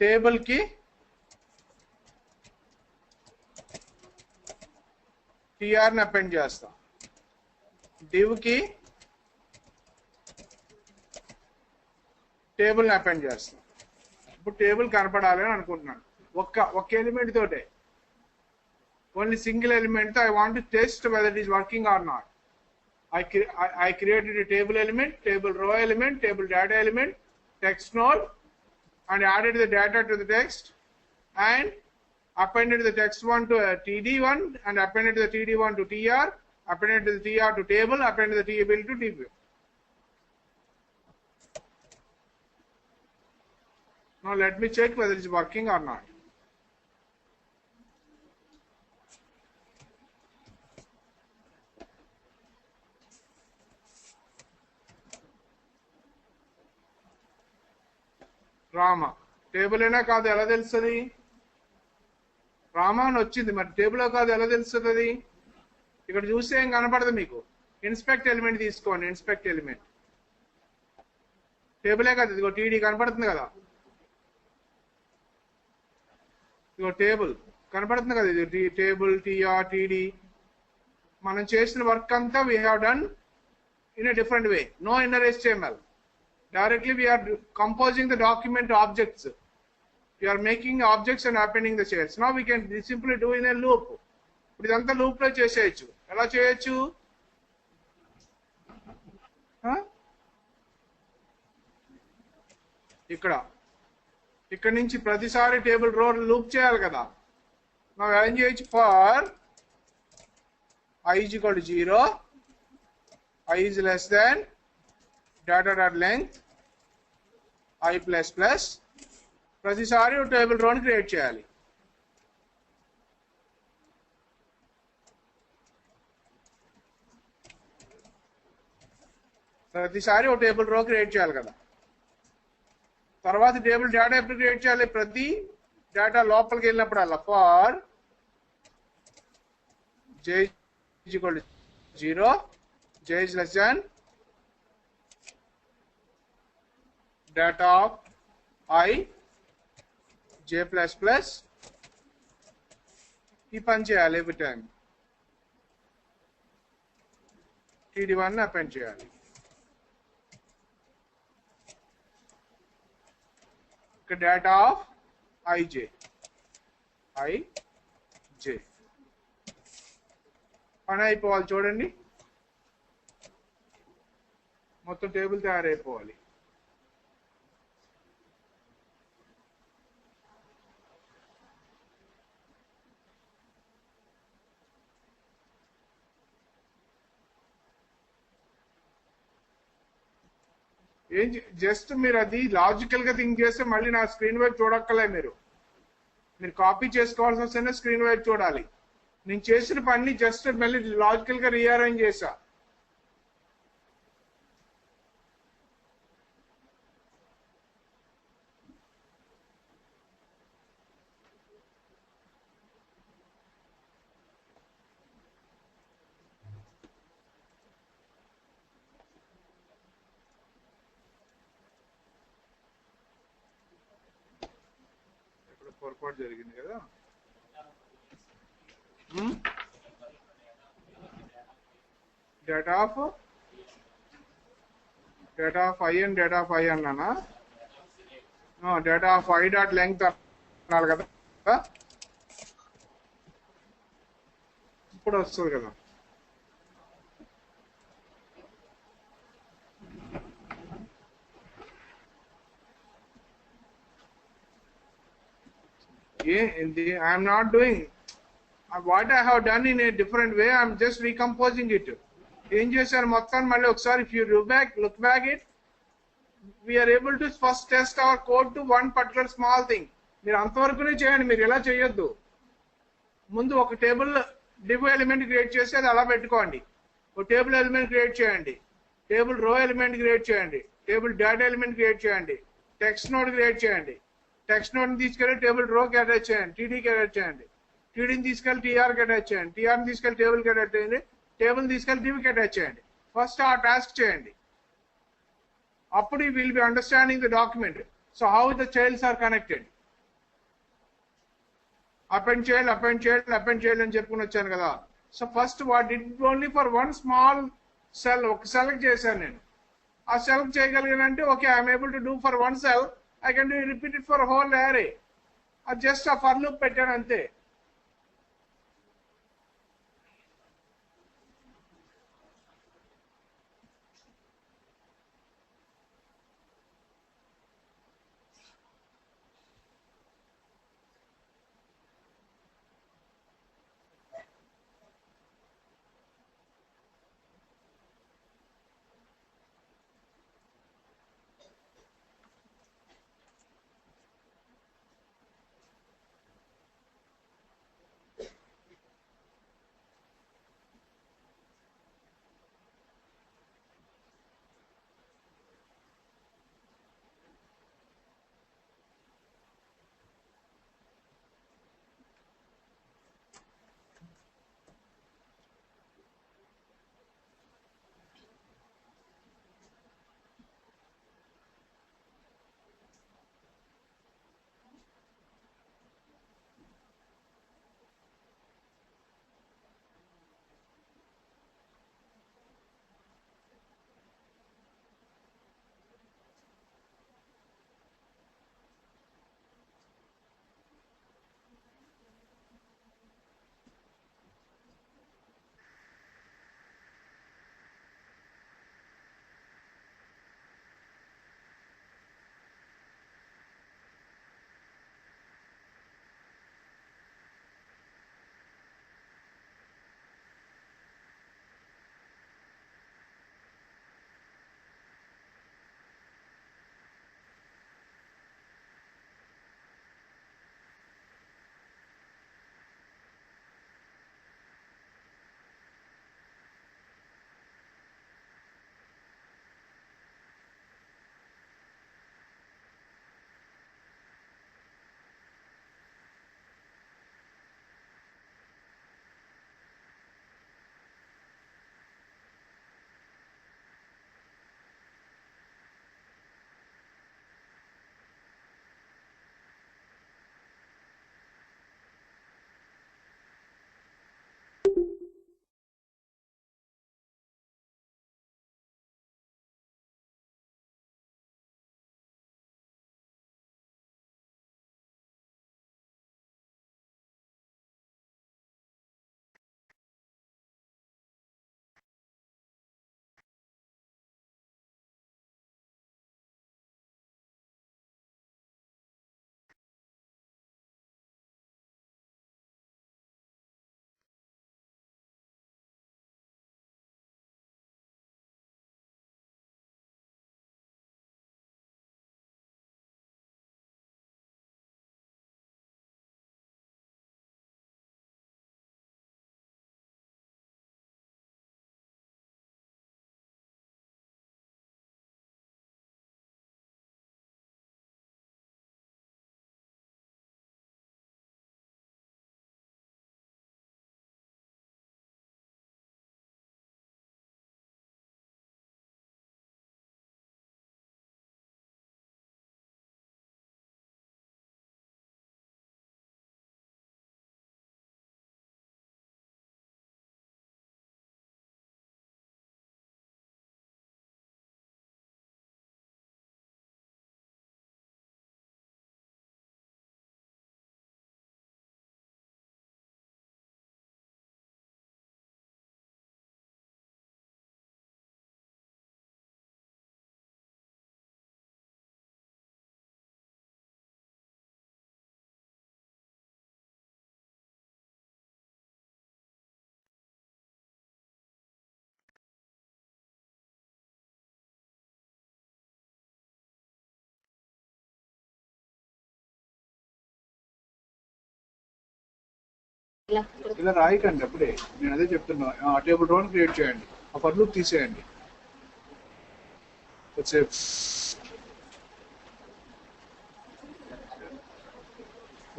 టేబుల్ కి tr ని append చేస్తాం. div కి టేబుల్ ని append చేస్తాం. ఇప్పుడు టేబుల్ కనపడాలి అని అనుకుంటున్నాను. ఒక్క ఎలిమెంట్ తోటే, ఓన్లీ సింగిల్ ఎలిమెంట్ తో I want to test whether it is working or not. I created a table element, table row element, table data element, text node, and added the data to the text and appended the text1 to td1 and appended the td1 to tr, appended the tr to table, appended the table to table. Now let me check whether it is working or not. Rama table అయినా కాదు ఎలా తెలుస్తుంది? రామా అని వచ్చింది, మరి table కాదు ఎలా తెలుస్తుంది? అది ఇక్కడ చూస్తే ఏం కనపడదు మీకు. ఇన్స్పెక్ట్ ఎలిమెంట్ తీసుకోండి. ఇన్స్పెక్ట్ ఎలిమెంట్ టేబులే కదా, ఇదిగో టీడీ కనపడుతుంది కదా, ఇదిగో టేబుల్ కనపడుతుంది కదా, ఇది టేబుల్ టీఆర్ టీడీ. మనం చేసిన వర్క్ అంతా we have done in a different way. No inner HTML. Directly we are composing the document objects. We are making objects and appending the chains. Now we can simply do in a loop. ఇప్పుడు ఇదంతా loop లో చేసేయచ్చు. ఎలా చేయొచ్చు? ఇక్కడ నుంచి ప్రతిసారి table రో లూప్ చేయాలి కదా. మనం ఏం చేయొచ్చు? For I is equal to 0, I is less than data dot length I plus plus, ప్రతిసారి ఒక టేబుల్ రోని క్రియేట్ చేయాలి. ప్రతిసారి ఒక టేబుల్ రో క్రియేట్ చేయాలి కదా. తర్వాత టేబుల్ డేటా ఎప్పుడు క్రియేట్ చేయాలి? ప్రతి డేటా లోపలికి వెళ్ళినప్పుడల్లా for j is equal to 0, j is less than data of I j plus plus. ఈ పని చేయాలి ఎవ్రీ టైం. td1 అపెండ్ చేయాలి. ఇక్కడ డేటా ఆఫ్ ij పని అయిపోవాలి. చూడండి, మొత్తం టేబుల్ తయారైపోవాలి. ఏం జస్ట్ మీరు అది లాజికల్ గా థింక్ చేస్తే మళ్ళీ నా స్క్రీన్ వైపు చూడక్కలే. మీరు కాపీ చేసుకోవాల్సి వస్తేనే స్క్రీన్ వైపు చూడాలి. నేను చేసిన పని జస్ట్ మళ్ళీ లాజికల్ గా రీఅరేంజ్ చేశా. ఇప్పుడు పొరపాటు జరిగింది కదా. Data of i and data of i అన్నానా? Data of i dot length అన్నారు కదా, ఇప్పుడు వస్తుంది కదా. I'm not doing what I have done in a different way. I'm just recomposing it. ఏం చేశాను మొత్తాన్ని మళ్ళీ ఒకసారి, if you look back it, we are able to first test our code to one particular small thing. మీరు అంతవరకునే చేయండి, మీరు ఎలా చేయొద్దు. ముందు ఒక టేబుల్ డివ్ ఎలిమెంట్ క్రియేట్ చేసి అది అలా పెట్టుకోండి. ఒక టేబుల్ ఎలిమెంట్ క్రియేట్ చేయండి, టేబుల్ రో ఎలిమెంట్ క్రియేట్ చేయండి, టేబుల్ డేటా ఎలిమెంట్ క్రియేట్ చేయండి, టెక్స్ట్ నోడ్ క్రియేట్ చేయండి. టెక్స్ట్ నోడ్ని తీసుకెళ్ళి టేబుల్ రోకి అటాచ్ చేయండి, టీడీకి అటాచ్ చేయండి, టీడీని తీసుకెళ్ళి టీఆర్కి అటాచ్ చేయండి, టీఆర్ని తీసుకెళ్ళి టేబుల్కి అటాచ్ చేయండి, టేబుల్ని తీసుకెళ్ళి డివ్కి అటాచ్ చేయండి. ఫస్ట్ ఆ టాస్క్ చేయండి, అప్పుడు you will be understanding the document. So how the childs are connected. Append చేయాలి అని చెప్పుకుని వచ్చాను కదా. So first what did only for one small cell, ఒక సెలెక్ట్ చేశాను నేను. ఆ సెలెక్ట్ చేయగలిగానంటే okay, I'm able to do for one cell, I can do repeat it for a whole array. Just a for loop పెట్టాను అంతే. ఇలా రాయకండి అప్పుడే, నేను అదే చెప్తున్నా. టేబుల్ రోని క్రియేట్ చేయండి, ఆ ఫర్ లూప్ తీసేయండి.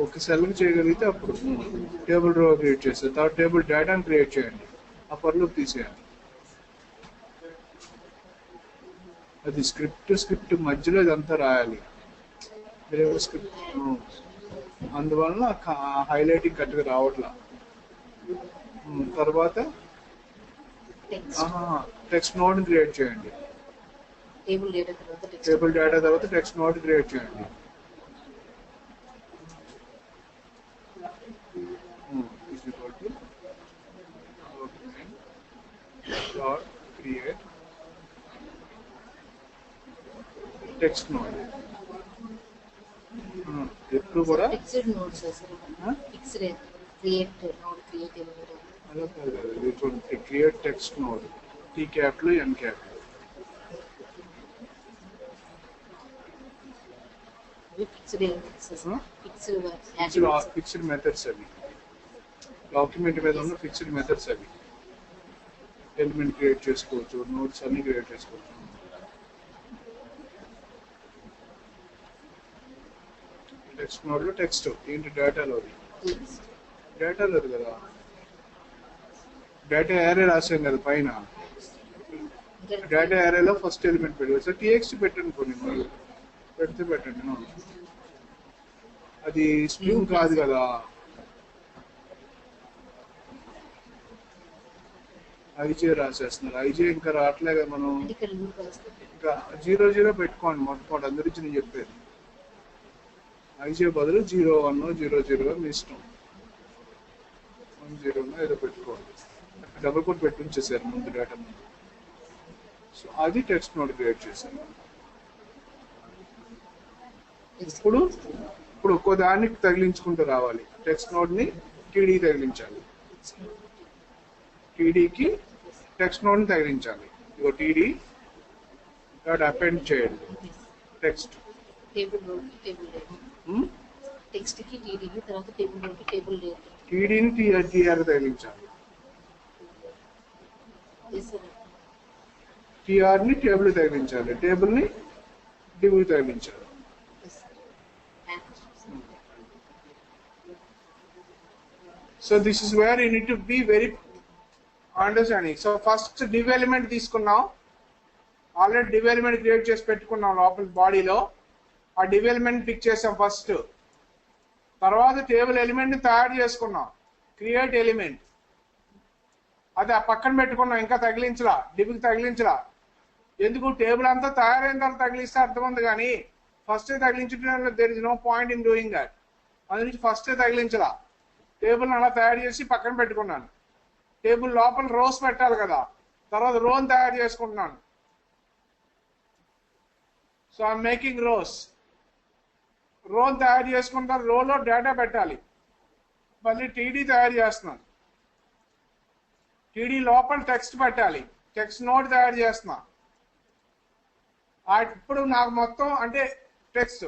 ఒక సెల్ని చేయగలిగితే అప్పుడు టేబుల్ రో క్రియేట్ చేస్తారు. తర్వాత టేబుల్ డేటాను క్రియేట్ చేయండి, ఆ ఫర్ లూప్ తీసేయండి. అది స్క్రిప్ట్ మధ్యలో ఇదంతా రాయాలి. స్క్రిప్ట్ అందువలన హైలైటింగ్ కరెక్ట్గా రావట్లా. తర్వాత టెక్స్ట్ నోడ్ క్రియేట్ చేయండి. టేబుల్ డేటా తర్వాత టెక్స్ట్ నోడ్ క్రియేట్ చేయండి. Create text node. ఎప్పుడు కూడా క్రియేట్ టెక్స్ట్ నోడ్, టీ క్యాప్లు ఎన్ క్యాప్లు. ఫిక్స్డ్ మెథడ్స్ అవి, డాక్యుమెంట్ మీద ఉన్న ఫిక్స్డ్ మెథడ్స్ అవి. ఎలిమెంట్ క్రియేట్ చేసుకోవచ్చు, నోట్స్ అన్ని క్రియేట్ చేసుకోవచ్చు. టెక్స్ట్ నోడ్లో టెక్స్ట్ ఏంటి, డేటాలోది. డేటాలోది కదా, డేటా ఏరే రాసాం కదా పైన. డేటా ఏరేలో ఫస్ట్ ఎలిమెంట్ పెట్టి టీఎక్స్ట్ పెట్టండి, కొన్ని పెడితే పెట్టండి. అది స్ట్రింగ్ కాదు కదా, ఐజే రాసేస్తున్నారు. ఐజే ఇంకా రావట్లే కదా, మనం ఇంకా 0 పెట్టుకోండి మొట్టమొదటి. అందరించి నేను చెప్పేది ఐజే బదులు 01 00 మీ ఇష్టం. 10 ఏదో పెట్టుకోండి. డబుల్ కోట్ పెట్టి ఉంచేసారు ముందు డేటా ముందు. సో అది టెక్స్ట్ నోడ్ క్రియేట్ చేశాను. ఇప్పుడు ఒక్కో దాన్ని తగిలించుకుంటూ రావాలి. టెక్స్ట్ నోడ్ని టీడీ తగిలించాలి, టీడీకి టెక్స్ట్ నోడ్ని తగిలించాలి. ఇగో టీడీ డాట్ అపెండ్ చేయండి టెక్స్ట్. టీడీని టీఆర్ తగిలించాలి, టీఆర్ని టేబుల్ తగిలించాలి, టేబుల్ని డివ్ తగిలించాలి. So this is where you need to be very understanding. So first div element తీసుకున్నాం, ఆల్రెడీ div element క్రియేట్ చేసి పెట్టుకున్నాం లోపల బాడీలో. ఆ div element పిక్ చేసాం ఫస్ట్. తర్వాత టేబుల్ ఎలిమెంట్ ని తయారు చేసుకున్నాం, క్రియేట్ ఎలిమెంట్. అది ఆ పక్కన పెట్టుకున్నాం, ఇంకా తగిలించలా, డివ్కి తగిలించలా. ఎందుకు, టేబుల్ అంతా తయారైన తర్వాత తగిలిస్తే అర్థం ఉంది, కానీ ఫస్ట్ తగిలించడం there is no point in doing that. అందుకే ఫస్ట్ తగిలించలా. టేబుల్ అలా తయారు చేసి పక్కన పెట్టుకున్నాను. టేబుల్ లోపల రోస్ పెట్టాలి కదా, తర్వాత రోని తయారు చేసుకుంటున్నాను. So I'm making rows. రోని తయారు చేసుకుంటాను, రోలో డేటా పెట్టాలి. మళ్ళీ టీడీ తయారు చేస్తున్నాను, టీడీ లోపల టెక్స్ట్ పెట్టాలి, టెక్స్ట్ నోట్ తయారు చేస్తున్నా. ఇప్పుడు నాకు మొత్తం అంటే టెక్స్ట్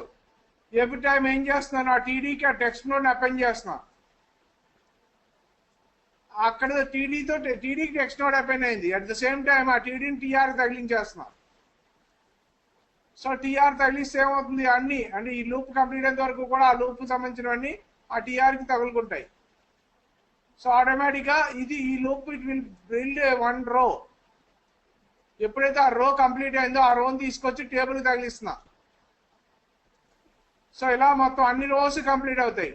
ఎవ్రీ టైం ఏం చేస్తున్నాను, ఆ టీడీకి ఆ టెక్స్ట్ నోట్ అపెండ్ చేస్తున్నా. అక్కడ టీడీకి టెక్స్ట్ నోట్ అపెండ్ అయింది. అట్ ద సేమ్ టైం ఆ టీడీని టీఆర్ తగిలించేస్తున్నా. సో టీఆర్ తగిలిస్తే ఏమవుతుంది, అన్ని అంటే ఈ లూప్ కంప్లీట్ అయ్యేంత వరకు కూడా ఆ లూప్ సంబంధించినవన్నీ ఆ టీఆర్కి తగులుకుంటాయి. సో ఆటోమేటిక్గా ఈ loop it will build one రో. ఎప్పుడైతే ఆ రో కంప్లీట్ అయిందో ఆ రోని తీసుకొచ్చి టేబుల్కి తగిలిస్తున్నా. సో ఇలా మొత్తం అన్ని రోస్ కంప్లీట్ అవుతాయి.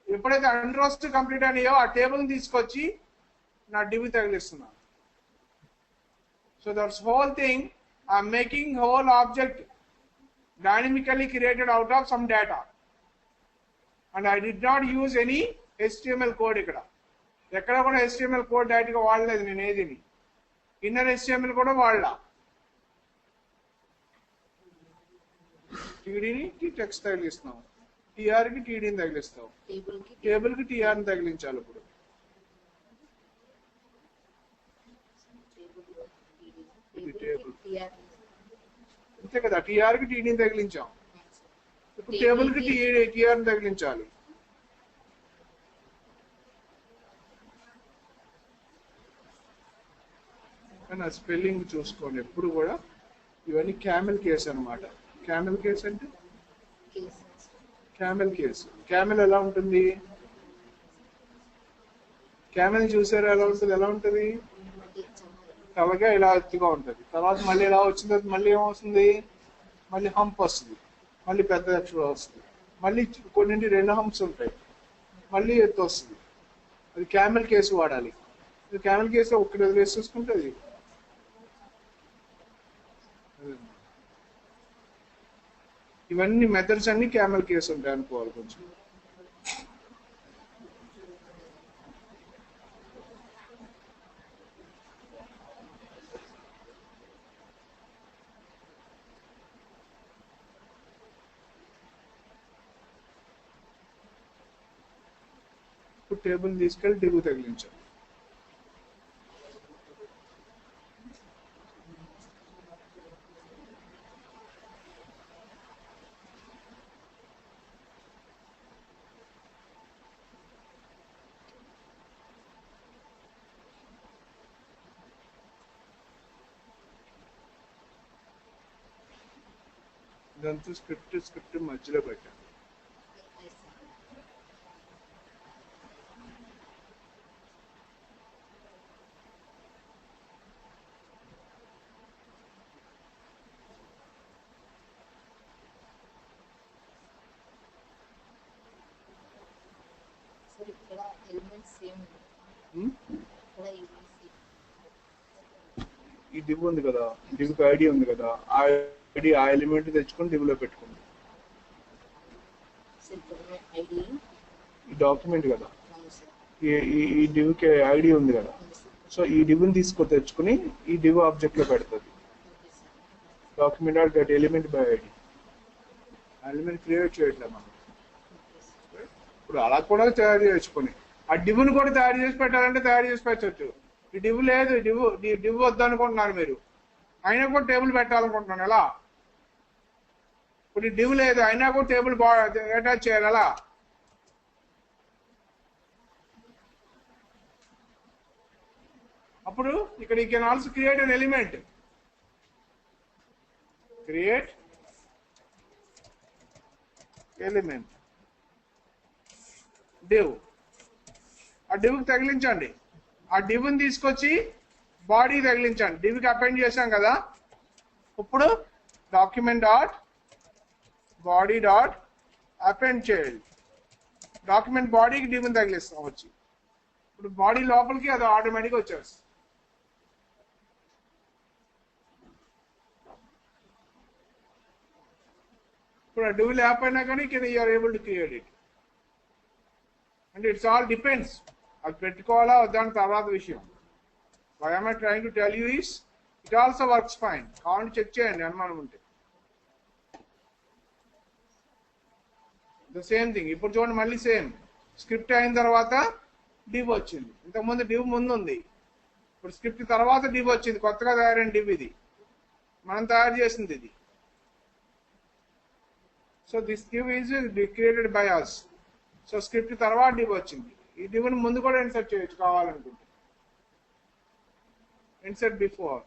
ఎప్పుడైతే అన్ని రోస్ కంప్లీట్ అయినాయో ఆ టేబుల్ని తీసుకొచ్చి నా డివ్ తగిలిస్తున్నా. So that's whole thing. I'm making whole object dynamically created out of some data, and I did not use any HTML code. ఎక్కడ కూడా HTML కోడ్ డైరెక్ట్గా వాడలేదు నేను. ఏదిని ఇన్నర్ HTML కూడా వాడలా. టీడీని టెక్స్ట్ తగిలిస్తున్నాం, టీఆర్కి టీడీని తగిలిస్తాం, టేబుల్కి టీఆర్ని తగిలించాలి. ఇప్పుడు అంతే కదా, టీఆర్కి టీడీని తగిలించాం. ఇప్పుడు టేబుల్కి టీఆర్ని తగిలించాలి. కానీ ఆ స్పెల్లింగ్ చూసుకోండి ఎప్పుడు కూడా. ఇవన్నీ క్యామెల్ కేస్ అనమాట. క్యామెల్ కేస్ అంటే క్యామెల్ కేసు. క్యామెల్ ఎలా ఉంటుంది? క్యామెల్ చూసారా ఎలా ఉంటుంది? ఎలా ఉంటుంది? తలగా ఇలా ఎత్తుగా ఉంటుంది. తర్వాత మళ్ళీ ఇలా వచ్చిన తర్వాత మళ్ళీ ఏమవుతుంది? మళ్ళీ హంప్ వస్తుంది, మళ్ళీ పెద్ద అక్షరం వస్తుంది, మళ్ళీ కొన్నింటి 2 హంప్స్ ఉంటాయి, మళ్ళీ ఎత్తు వస్తుంది. అది క్యామెల్ కేసు వాడాలి. క్యామెల్ కేసు ఒక్కటి వదిలేసి చూసుకుంటుంది. ఇవన్నీ మెథడ్స్ అన్ని క్యామెల్ కేసు ఉంటాయి అనుకోవాలి కొంచెం. ఇప్పుడు టేబుల్ తీసుకెళ్ళి డివ్ తగిలించాం. ఇదంతా స్క్రిప్ట్ మధ్యలో పెట్టాను. ఈ డివ్ ఉంది కదా, డివ్కి ఐడి ఉంది కదా, ఆ ఐడి ఆ ఎలిమెంట్ తెచ్చుకొని డివ్ లో పెట్టుకుంది. ఈ డాక్యుమెంట్ కదా, ఈ డివ్కి ఐడి ఉంది కదా, సో ఈ డివ్ని తెచ్చుకుని ఈ డివ్ ఆబ్జెక్ట్ లో పెడుతుంది. Document are get element by ID. Element create చేయట్లేదు మనం. ఇప్పుడు అలా కూడా తయారు చేసుకుని ఆ డివ్ని కూడా తయారు చేసి పెట్టాలంటే తయారు చేసి పెట్టచ్చు. ఈ డివ్ లేదు, డివ్ వద్దనుకుంటున్నారు మీరు, అయినా కూడా టేబుల్ పెట్టాలనుకుంటున్నాను. ఎలా? ఇప్పుడు ఈ డివ్ లేదు అయినా కూడా టేబుల్ అటాచ్ చేయాలి. ఎలా? అప్పుడు ఇక్కడ you can also create an element. Create element div. ఆ డివ్కి తగిలించండి. ఆ డివ్ని తీసుకొచ్చి బాడీ తగిలించండి. డివ్కి అపెండ్ చేశాం కదా, ఇప్పుడు document dot body dot append చేయాలి. డాక్యుమెంట్ బాడీకి డివ్ని తగిలిస్తాం వచ్చి. ఇప్పుడు బాడీ లోపలికి అది ఆటోమేటిక్గా వచ్చేస్తుంది. ఇప్పుడు ఆ డివ్ లేకపోయినా కానీ you are able to create it. అంటే ఇట్స్ ఆల్ డిపెండ్స్. అది పెట్టుకోవాలా దాని తర్వాత విషయం. Why am I trying to tell you is it also works fine. కావాలంటే చెక్ చేయండి అనుమానం ఉంటే. The same thing. ఇప్పుడు చూడండి మళ్ళీ సేమ్ స్క్రిప్ట్ అయిన తర్వాత డివ్ వచ్చింది. ఇంతకుముందు డివ్ ముందు ఉంది, ఇప్పుడు స్క్రిప్ట్ తర్వాత డివ్ వచ్చింది. కొత్తగా తయారైన డివ్ ఇది, మనం తయారు చేసింది ఇది. So this div is created by us. So script తర్వాత డివ్ వచ్చింది. ఈ డివ్ని ముందు కూడా ఇన్సర్ట్ చేయొచ్చు కావాలనుకుంటే. Insert before.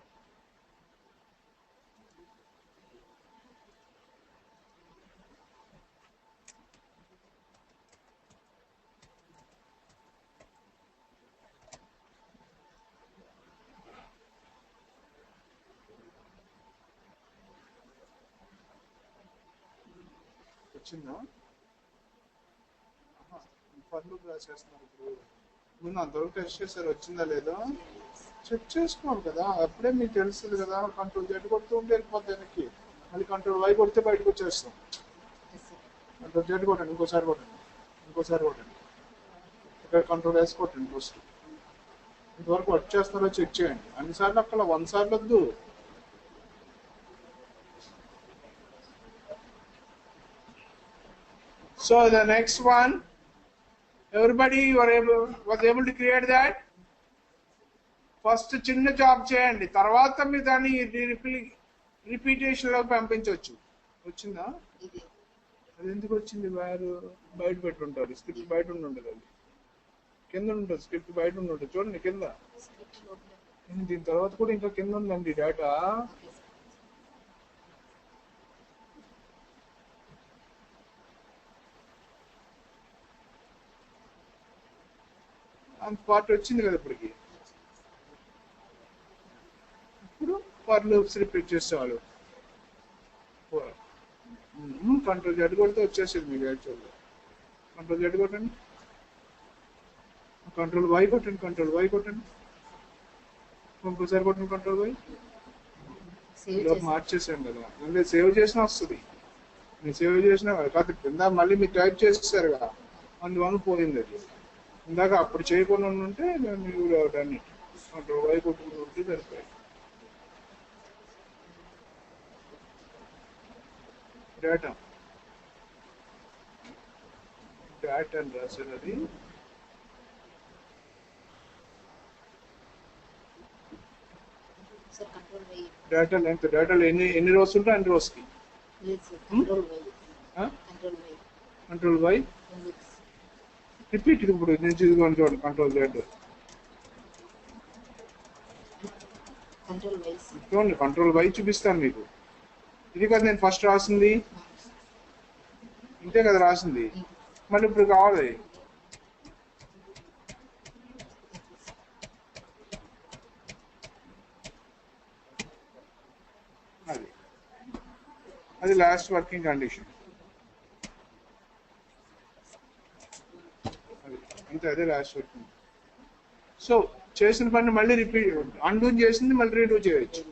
వచ్చిందా? పనులు రాసేస్తున్నారు. ఇప్పుడు ముందు అంతవరకు టెస్ట్ చేశారు, వచ్చిందా లేదా చెక్ చేసుకోవాలి కదా, అప్పుడే మీకు తెలుస్తుంది కదా. కంట్రోల్ Z కొడుతూ ఉంటే వెళ్ళిపోతుంది వెనక్కి, మళ్ళీ కంట్రోల్ Y కొడితే బయటకు వచ్చేస్తాం. కంట్రోల్ Z కొట్టండి, ఇంకోసారి కొట్టండి, ఇక్కడ కంట్రోల్ S కొట్టండి. ఫస్ట్ ఇంతవరకు వర్క్ చేస్తున్నారో చెక్ చేయండి. అన్నిసార్లు అక్కడ 1 సార్లు వద్దు. So the next one, everybody was able to create that. First చిన్న జాబ్ చేయండి, తర్వాత మీరు దాన్ని రిపీటేషన్ లో పంపించవచ్చు. వచ్చిందా? అది ఎందుకు వచ్చింది? బయట పెట్టుంటారు. స్క్రిప్ట్ బయట ఉండదు, అది కింద ఉంటుంది. స్క్రిప్ట్ బయట ఉంటుంది, చూడండి కింద. దీని తర్వాత కూడా ఇంకా కింద ఉందండి డేటా. అంత పార్ట్ వచ్చింది కదా ఇప్పటికి. ఇప్పుడు ఫర్ లూప్స్ రిపీట్ చేసేవాళ్ళు. కంట్రోల్ జెడ్ కొడితే వచ్చేసింది మీకు యాక్చువల్గా. కంట్రోల్ జెడ్ కొట్టండి, కంట్రోల్ వై కొట్టండి, కంట్రోల్ వై కొట్టండి, ఇంకోసారి కొట్టండి కంట్రోల్ వై. మార్చేసాం కదా, అంటే సేవ్ చేసినా వస్తుంది. మీరు సేవ్ చేసినా కాదు, కింద మళ్ళీ మీరు టైప్ చేసేసారు కదా, అందువల్ల పోయింది అది. ఇందాక అప్పుడు చేయకుండా ఉంటే మీరు డన్ ఇట్. కంట్రోల్ వై కొట్టుకుంటే సరిపోయి. డేటా డేటా అని రాశారు అది. డేటా లెంత్, డేటాలో ఎన్ని రోస్ ఉంటే అన్ని రోస్కి కంట్రోల్ వై రిపీట్. ఇప్పుడు నేను చూసుకోండి, చూడండి కంట్రోల్ జెడ్ చూడండి, కంట్రోల్ వై చూపిస్తాను మీకు. ఇది కదా నేను ఫస్ట్ రాసింది, ఇంతే కదా రాసింది. మళ్ళీ ఇప్పుడు కావాలి అది, అది లాస్ట్ వర్కింగ్ కండిషన్. అది అంతే, అదే లాస్ట్ వర్కింగ్. సో చేసిన పని మళ్ళీ రిపీట్, అన్డూ చేసింది మళ్ళీ రీడూ చేయొచ్చు.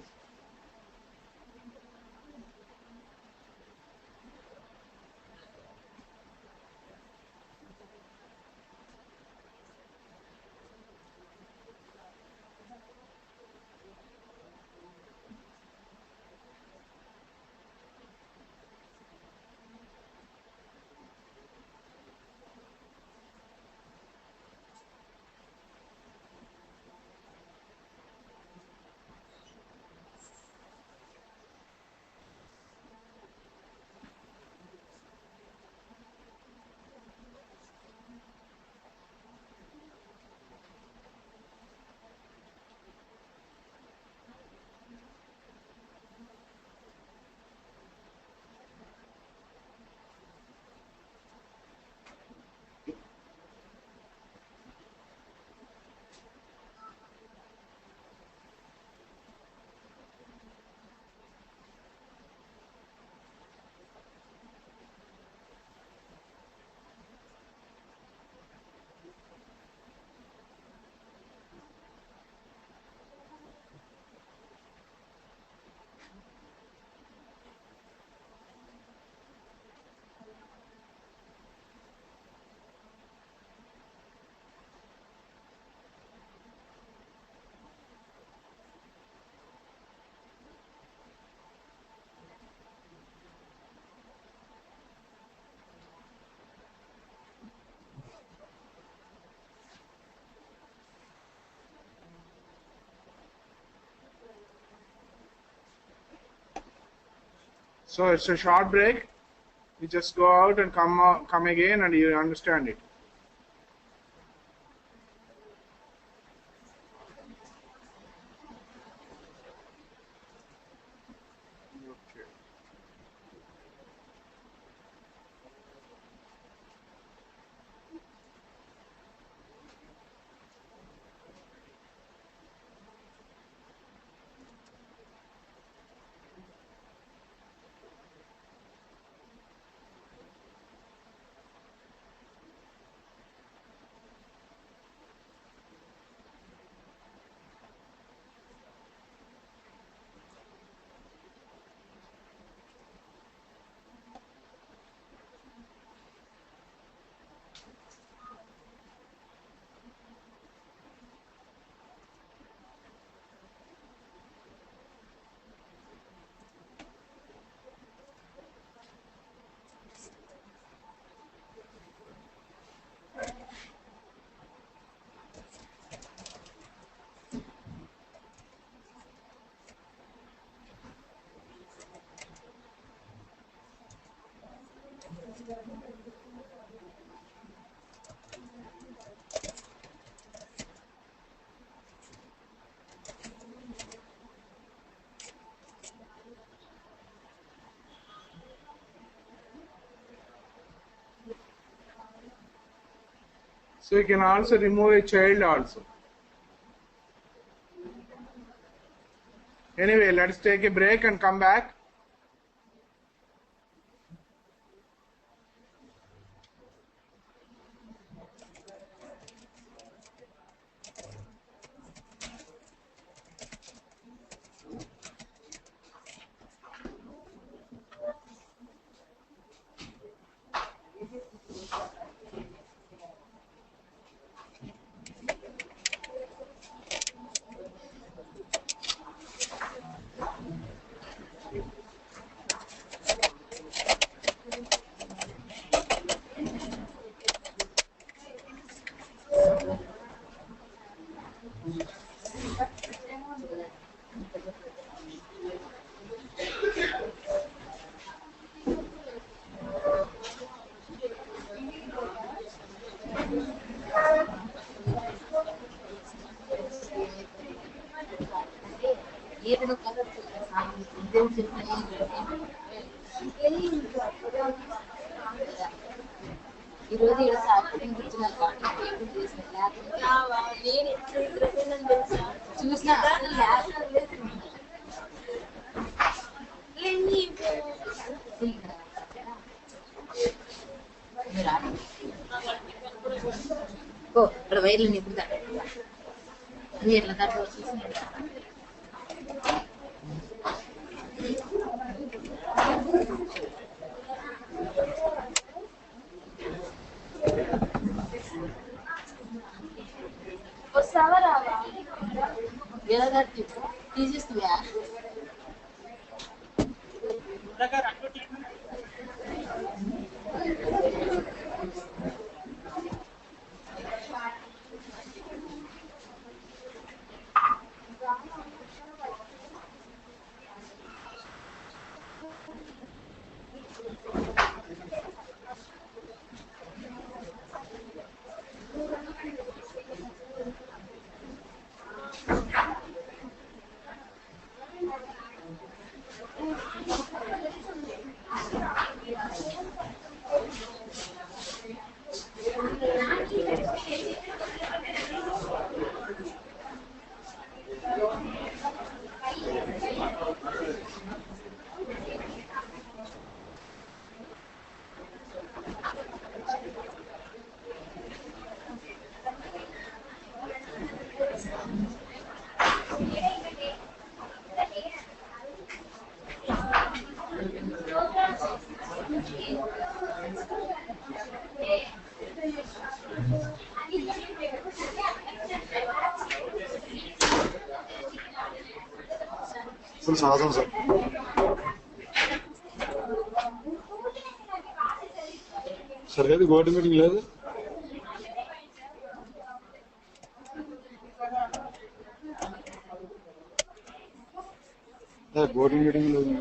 So it's a short break. You just go out and come again, and you understand it. Okay. So you can also remove a child also. Anyway, let's take a break and come back. Full సాధం sir సరిగ్గా gold meeting లేదు gold meeting లేదు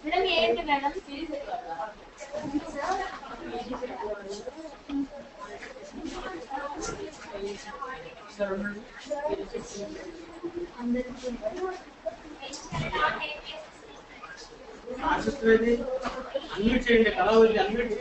madam ఏంటి madam unmute చేయండి కళ unmute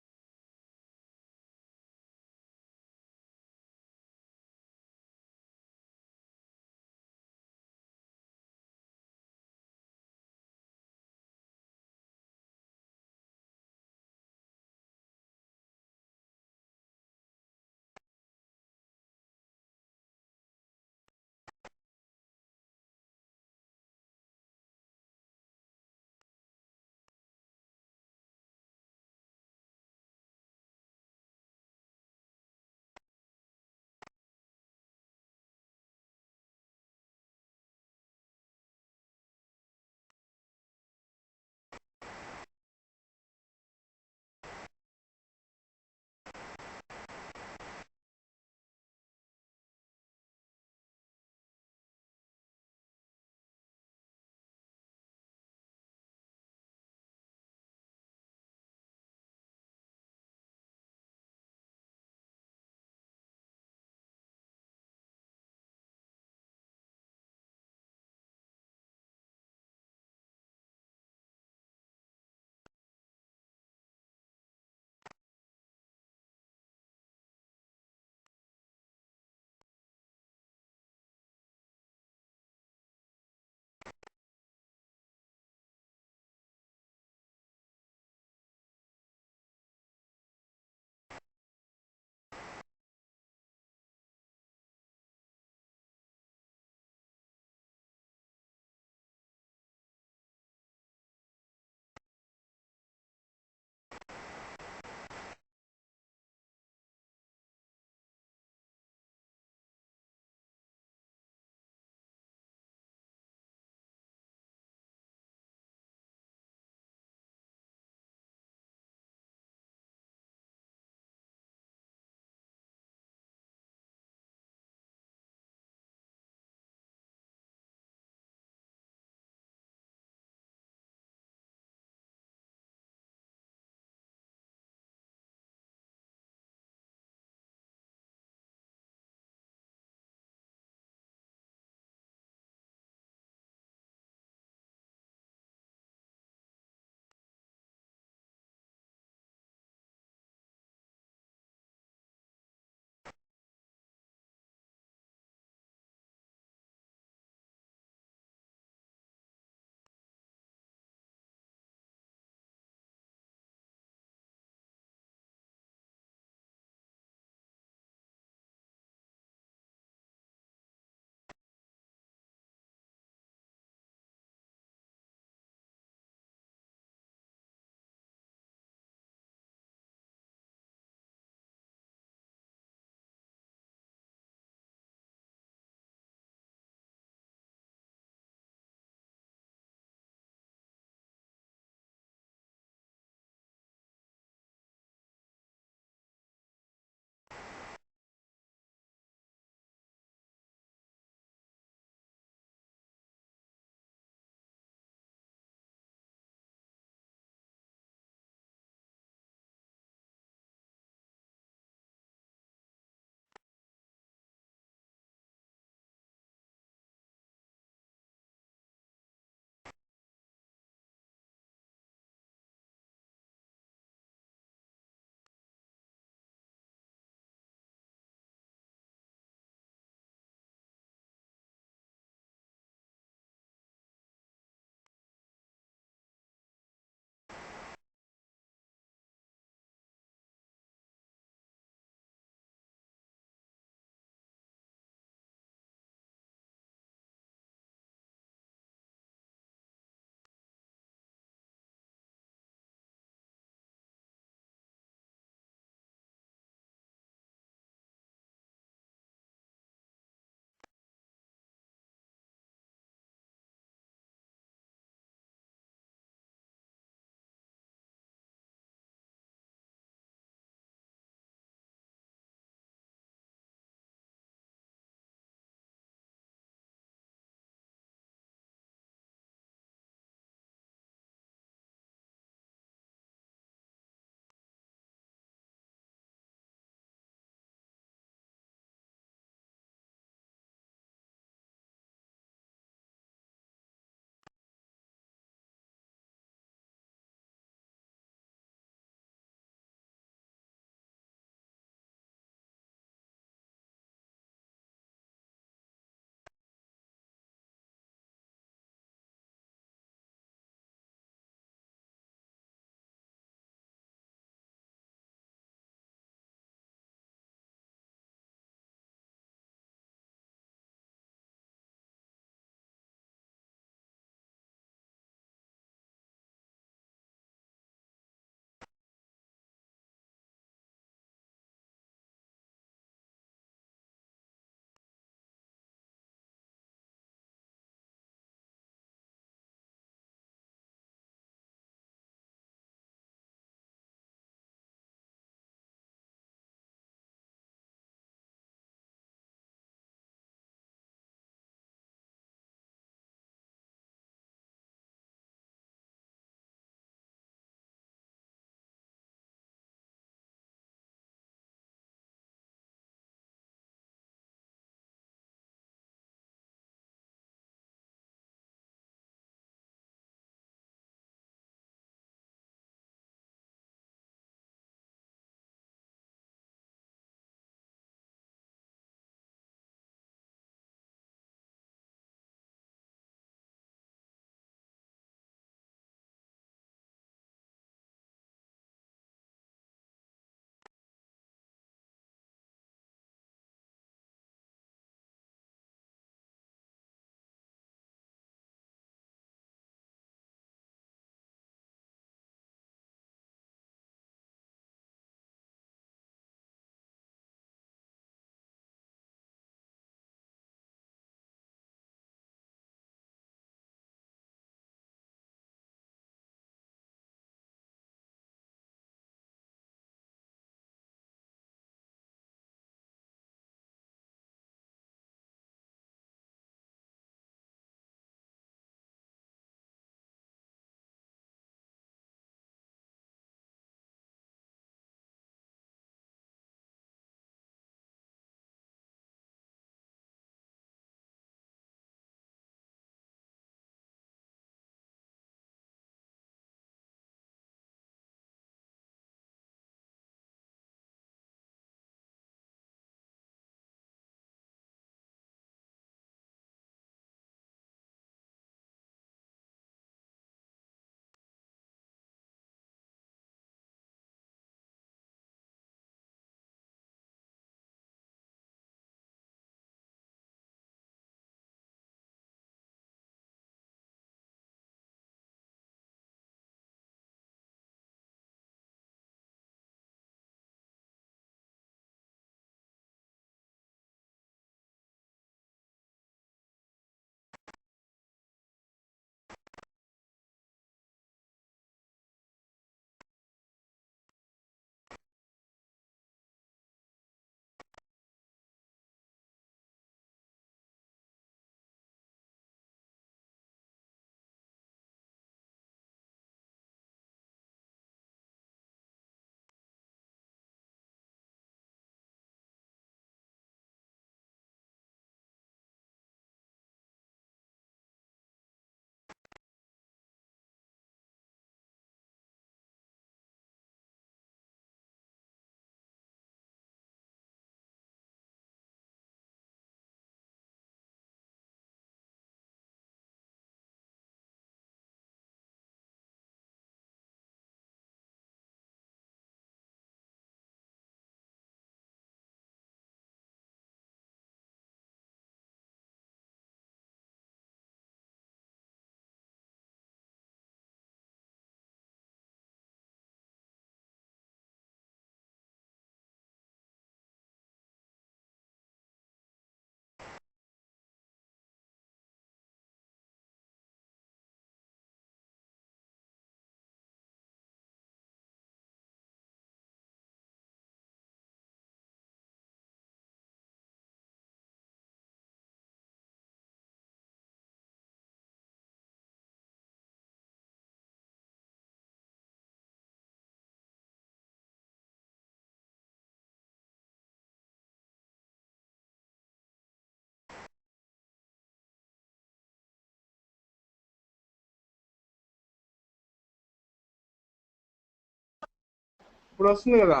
ఇప్పుడు వస్తుంది కదా.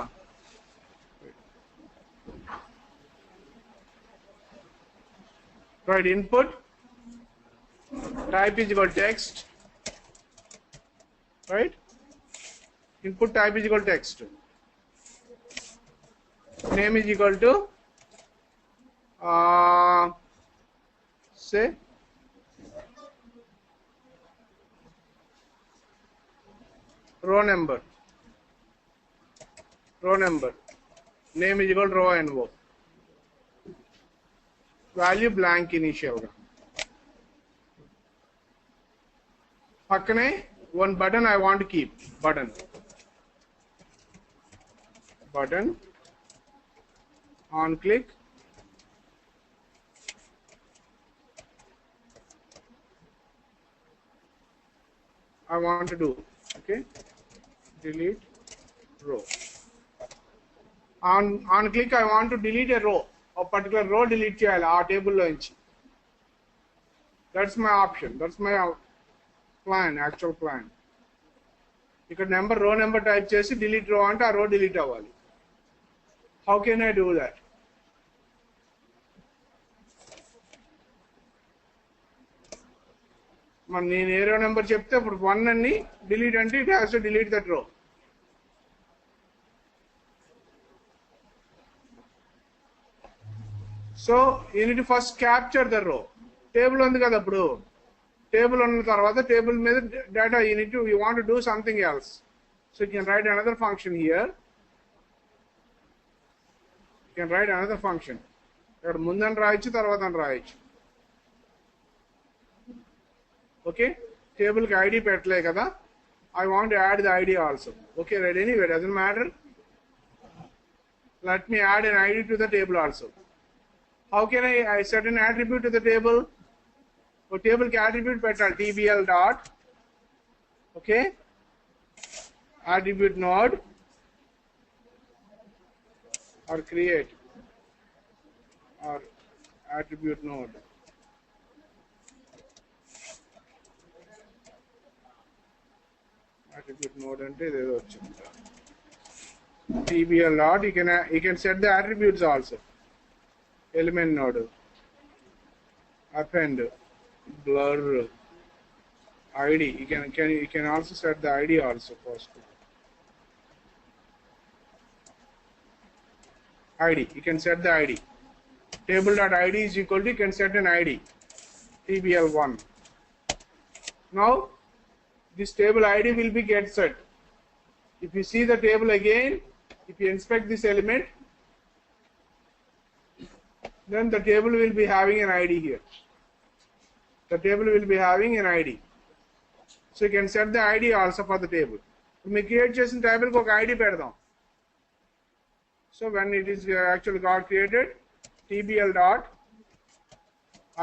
Right, input type is equal to text. Right, input type is equal to text. Name is equal to say row number. Name is equal to row and row. Value blank initial ga. Pakkane one button I want to keep. Button on click. I want to do, okay, delete row. On click I want to delete a row. A particular row delete cheyali aa table lo nunchi. That's my option. That's my plan, actual plan. Ikkada number row number type chesi delete row ante aa row delete avvali. How can I do that? Man నేను ఏ రో number చెప్తే ఇప్పుడు 1 అని delete అంటే it has to delete that row. So you need to first capture the row. Table ఉంది కదా ఇప్పుడు. Table ఉన్న తర్వాత table మీద data you want to do something else. So you can write another function here. You can write another function. ఇక్కడ ముందని రాయొచ్చు తర్వాత రాయొచ్చు. Okay, table ki ID పెట్టలే కదా. I want to add the ID also. Okay, right, anyway, doesn't matter. Let me add an ID to the table also. How can I set an attribute to the table? So table ki attribute పెట్టాలి tbl dot, okay, attribute node or create or attribute node. Attribute node ante ido vachindi. tbl dot, you can set the attributes also. Element node, append, blur, ID. You can also set the ID also first. ID, you can set the ID. Table.id is equal to, you can set an ID, tbl1. Now this table ID will be get set. If you see the table again, if you inspect this element, then the table will be having an ID here. The table will be having an ID. So you can set the ID also for the table. We create చేసిన table కి ఒక ID పెడదాం. So when it is actually got created, tbl dot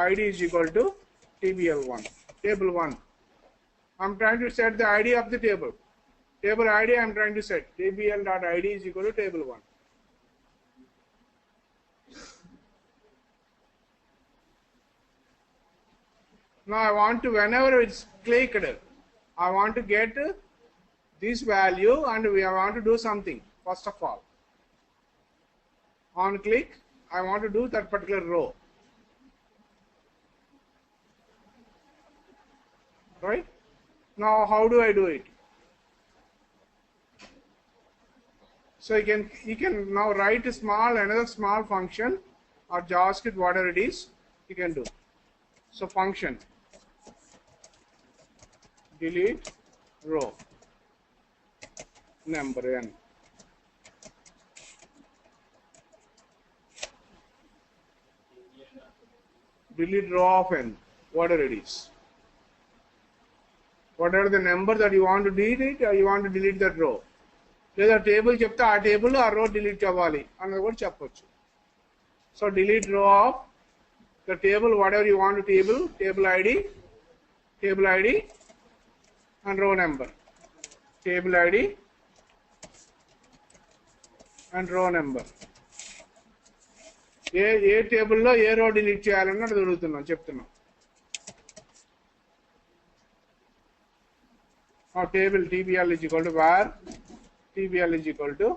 ID is equal to tbl1, table 1. I'm trying to set the ID of the table. Table ID I'm trying to set. tbl dot ID is equal to table 1. Now I want to, whenever it's clicked, I want to get this value and we want to do something. First of all, on click, I want to do that particular row. Right? Now how do I do it? So you can now write another small function or JavaScript, whatever it is, you can do. So function delete row number n. Delete row of n, whatever it is. Whatever the number that you want to delete, or you want to delete that row. లేదా table చెప్తే ఆ table ఆ రో delete అవ్వాలి అన్నది కూడా చెప్పొచ్చు. So delete row of the table, whatever you want to table ID and row number, table ID and row number. ఏ టేబుల్లో ఏ రో డిలీట్ చేయాలన్నది చెప్తున్నాం. Table tbl is equal to var TBL is equal to,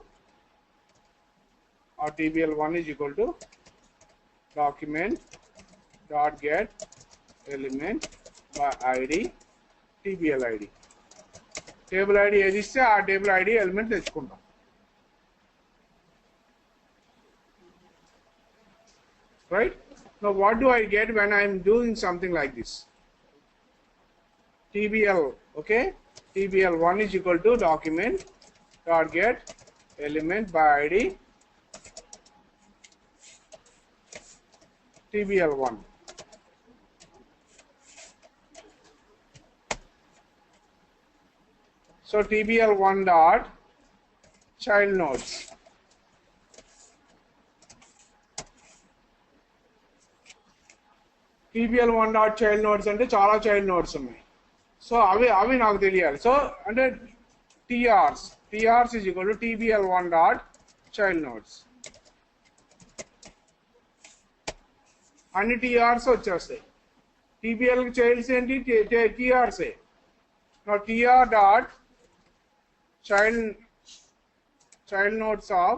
or TBL1 is equal to document dot get element by ID TBL ID. Table ID ఏది ఇస్తే ఆ table ID element తెచ్చుకుంటాం. Right? Now what do I get when I am doing something like this? TBL, okay? TBL1 is equal to document dot get element by ID TBL1. So TBL1 dot child nodes. TBL1 dot child nodes అంటే చాలా child nodes ఉన్నాయి. So అవి నాకు తెలియాలి. So అంటే TRs is equal to TBL1 dot child nodes. అన్ని TRs వచ్చేస్తాయి. TBL child's ఏంటి? TRs. Now TR dot child nodes of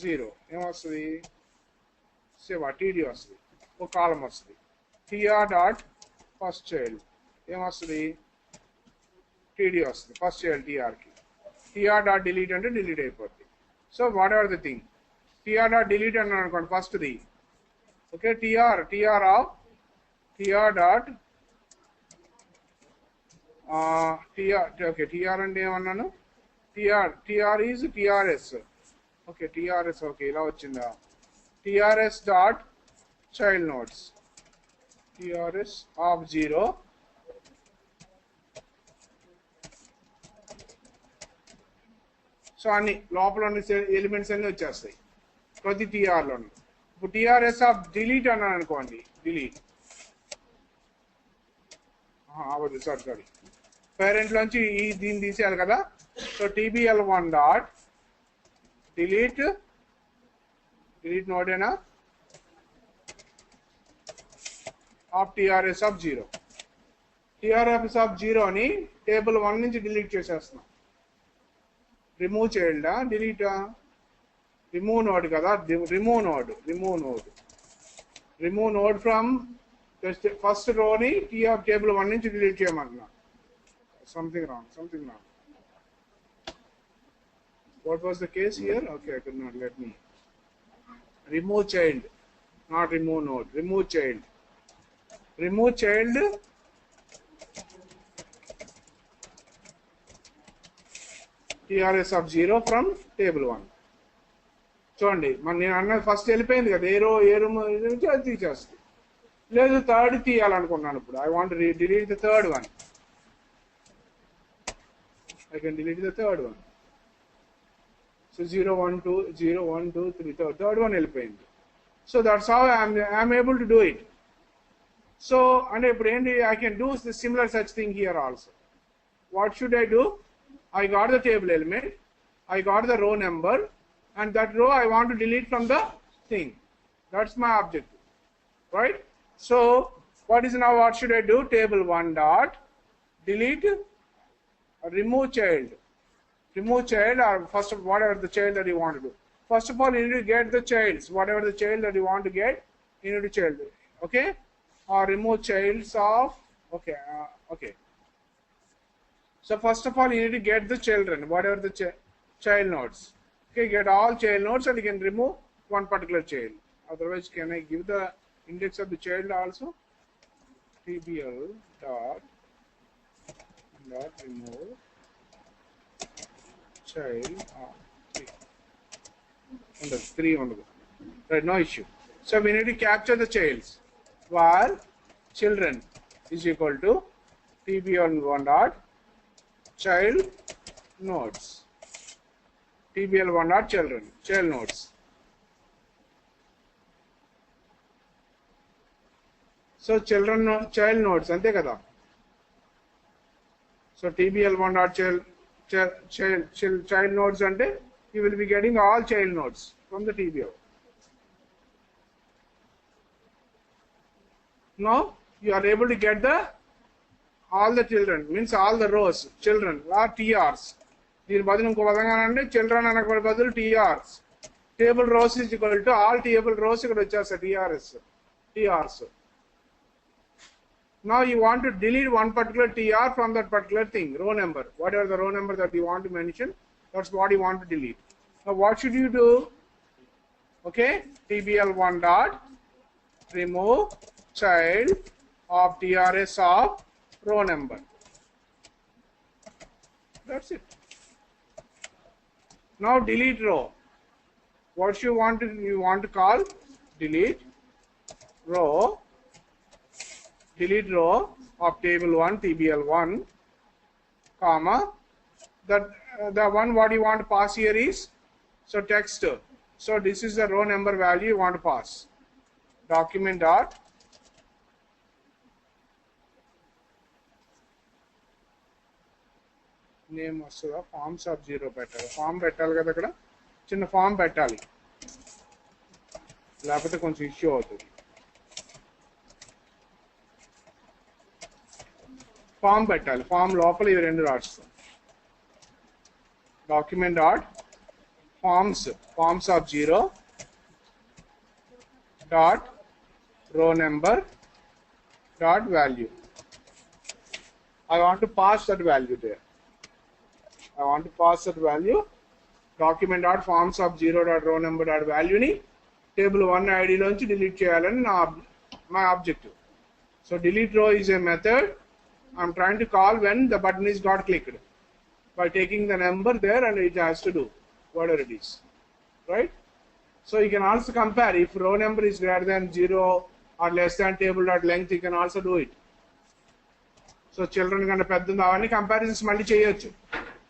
0 ఏమొస్తుంది? సేవా TD వస్తుంది. ఒక కాలం వస్తుంది. TR dot first child ఏమొస్తుంది? TD వస్తుంది. ఫస్ట్ చైల్డ్ TR కి. TR dot delete అంటే delete అయిపోతుంది. So what ever the thing, TR dot delete అన్నాను అనుకోండి first the. Okay, TR dot okay TR అంటే ఏమన్నాను? TR is TRS. Okay TRS, okay ఇలా వచ్చిందా? TRS dot child nodes, TRS of 0 so అన్ని లోపల ఉన్న ఎలిమెంట్స్ అన్ని వచ్చేస్తాయి ప్రతి TRలోను. ఇప్పుడు TRS ఆఫ్ డిలీట్ అన్నాను అనుకోండి, డిలీట్ అవ్వదు, సారీ పేరెంట్ లోంచి దీన్ని తీసేయాలి కదా. సో TBL1 డాట్ డిలీట్ నోడేనా of TRS of 0. TRS of 0ని టేబుల్ 1 నుంచి డిలీట్ చేసేస్తున్నాం. రిమూవ్ చైల్డా డిలీటా? రిమూవ్ నోడ్ కదా, రిమూవ్ నోడ్ ఫ్రమ్ ఫస్ట్ రోని టేబుల్ 1 నుంచి డిలీట్ చేయమంటున్నా. Something wrong. What was the case here? Okay, I could not. Let me remove child, not remove node. Remove child TRS of 0 from table 1. చూడండి, మరి నేను అన్నది first వెళ్ళిపోయింది కదా, ఏ room నుంచి అది తీసేస్తుంది. లేదు థర్డ్ తీయాలనుకున్నాను. ఇప్పుడు I want to delete the third one. I can delete the third one. So 0 1 2 0 1 2 3 third one వెళ్ళిపోయింది. So that's how I'm able to do it. So అంటే ఇప్పుడు ఏంటి, I can do the similar such thing here also. What should I do? I got the table element, I got the row number, and that row I want to delete from the thing. That's my objective, right? So what should I do? Table 1 dot delete remove child, or first of whatever the child that you want to do. First of all, you need to get the childs, whatever the child that you want to get, you need to child, okay? Or remove childs of, okay. So first of all, you need to get the children, whatever the child nodes. Okay, get all child nodes and you can remove one particular child. Otherwise, can I give the index of the child also? TBL dot remove child of 3. Under 3 under. Right, no issue. So we need to capture the childs. While children is equal to TBL1 dot child nodes, TBL1 dot child nodes. So child nodes ante kada. So TBL1 dot child nodes ante you will be getting all child nodes from the TBL. Now you are able to get all the children, means all the rows, children or TRs. దీని బదులు ఇంకో విధంగా అంటే children అనక బదులు TRs. Table rows is equal to all table rows ఇక్కడ వచ్చేస్తాయి TRs. Now you want to delete one particular TR from that particular thing, row number. Whatever the row number that you want to mention, that's what you want to delete. Now what should you do? Okay, tbl1 dot remove child of TRS of row number. That's it. Now delete row. What you want to call delete row of table 1 tbl1 comma that the one what you want to pass here is so text. So this is the row number value you want to pass. Document dot name వస్తుందా form sub 0 పెట్టాలి. Form పెట్టాలి కదా, అక్కడ చిన్న form పెట్టాలి, లేకపోతే కొంచెం issue అవుతుంది. ఫామ్ పెట్టాలి, ఫామ్ లోపల ఇవి రెండు రాస్తాం. Document dot forms of 0 dot row number dot value. I want to pass that value there. Document dot forms of 0 dot row number dot value ni table 1 id loంచి delete చేయాలని my objective. So delete row is a method I'm trying to call when the button is got clicked by taking the number there and it has to do whatever it is, right? So you can also compare if row number is greater than 0 or less than table dot length, you can also do it. So children కంటే పెద్ద ఉంది అవన్నీ comparisons మళ్ళీ చేయొచ్చు.